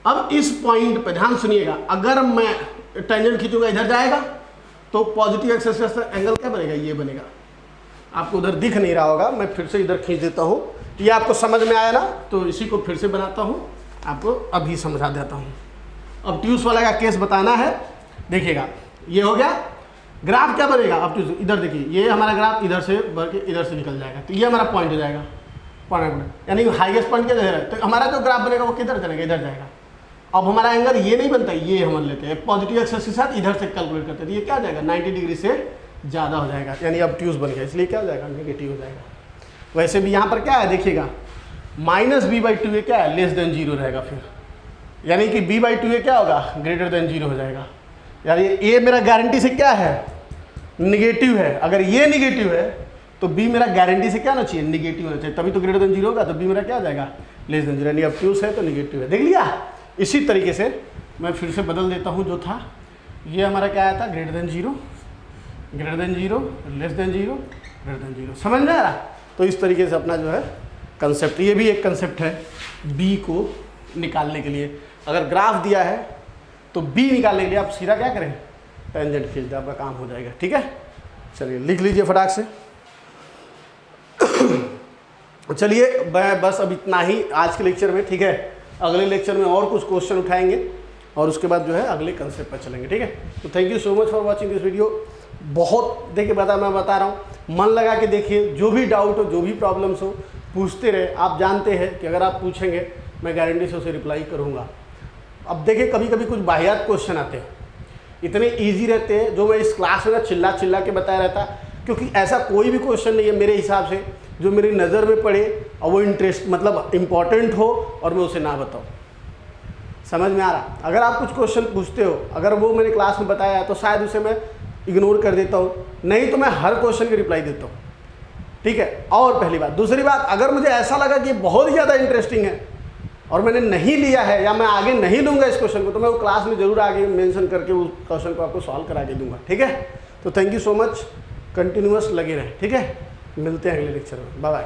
अब इस पॉइंट पे ध्यान सुनिएगा, अगर मैं टेंजेंट खींचूंगा इधर जाएगा, तो पॉजिटिव एक्सिस का एंगल क्या बनेगा, ये बनेगा। आपको उधर दिख नहीं रहा होगा, मैं फिर से इधर खींच देता हूँ, ये आपको समझ में आया ना, तो इसी को फिर से बनाता हूँ, आपको अभी समझा देता हूँ। अब ट्यूस वाला का केस बताना है, देखिएगा ये हो गया, ग्राफ क्या बनेगा, अब ट्यूस इधर देखिए, ये हमारा ग्राफ इधर से बढ़ के इधर से निकल जाएगा, तो ये हमारा पॉइंट हो जाएगा, यानी हाईएस्ट पॉइंट क्या है, तो हमारा जो ग्राफ बनेगा वो किधर चलेगा, इधर जाएगा। अब हमारा एंगल ये नहीं बनता, ये हम लेते हैं पॉजिटिव एक्सिस के साथ, इधर से कैलकुलेट करते हैं, तो ये क्या हो जाएगा, 90 डिग्री से ज़्यादा हो जाएगा, यानी अब ट्यूस बन गया, इसलिए क्या हो जाएगा, नेगेटिव हो जाएगा। वैसे भी यहाँ पर क्या है, देखिएगा -b/2a क्या है, लेस देन 0 रहेगा फिर, यानी कि b/2a क्या होगा, ग्रेटर देन 0 हो जाएगा। यानी ये मेरा गारंटी से क्या है, निगेटिव है। अगर ये निगेटिव है तो b मेरा गारंटी से क्या होना चाहिए, निगेटिव होना चाहिए, तभी तो ग्रेटर देन 0 होगा, तो b मेरा क्या हो जाएगा, लेस देन 0, यानी अब ट्यूस है तो निगेटिव है। देख लिया। इसी तरीके से मैं फिर से बदल देता हूँ, जो था ये हमारा क्या आया था, greater than 0, less than 0, greater than 0। समझ में आ रहा? तो इस तरीके से अपना जो है कंसेप्ट, ये भी एक कंसेप्ट है b को निकालने के लिए। अगर ग्राफ दिया है तो b निकालने के लिए आप सीधा क्या करें, टेंजेंट खींच दे, आपका काम हो जाएगा। ठीक है, चलिए लिख लीजिए फटाक से। चलिए मैं बस अब इतना ही आज के लेक्चर में, ठीक है। अगले लेक्चर में और कुछ क्वेश्चन उठाएंगे और उसके बाद जो है अगले कंसेप्ट पर चलेंगे, ठीक है। तो thank you so much for watching this video. बहुत देखिए मैं बता रहा हूँ, मन लगा के देखिए, जो भी डाउट हो, जो भी प्रॉब्लम्स हो, पूछते रहे। आप जानते हैं कि अगर आप पूछेंगे मैं गारंटी से उसे रिप्लाई करूँगा। अब देखिए कभी कभी कुछ बाहियात क्वेश्चन आते हैं, इतने ईजी रहते हैं, जो मैं इस क्लास में चिल्ला चिल्ला के बताया रहता क्योंकि ऐसा कोई भी क्वेश्चन नहीं है मेरे हिसाब से जो मेरी नज़र में पड़े और वो इंटरेस्ट मतलब इम्पॉर्टेंट हो और मैं उसे ना बताऊँ। समझ में आ रहा? अगर आप कुछ क्वेश्चन पूछते हो, अगर वो मैंने क्लास में बताया तो शायद उसे मैं इग्नोर कर देता हूँ, नहीं तो मैं हर क्वेश्चन की रिप्लाई देता हूँ। ठीक है, और पहली बात। दूसरी बात, अगर मुझे ऐसा लगा कि बहुत ही ज़्यादा इंटरेस्टिंग है और मैंने नहीं लिया है या मैं आगे नहीं लूँगा इस क्वेश्चन को, तो मैं वो क्लास में ज़रूर आगे मेंशन करके उस क्वेश्चन को आपको सॉल्व करा के दूंगा। ठीक है, तो thank you so much, continuous लगे रहें। ठीक है, मिलते हैं अगले लेक्चर में, बाय बाय।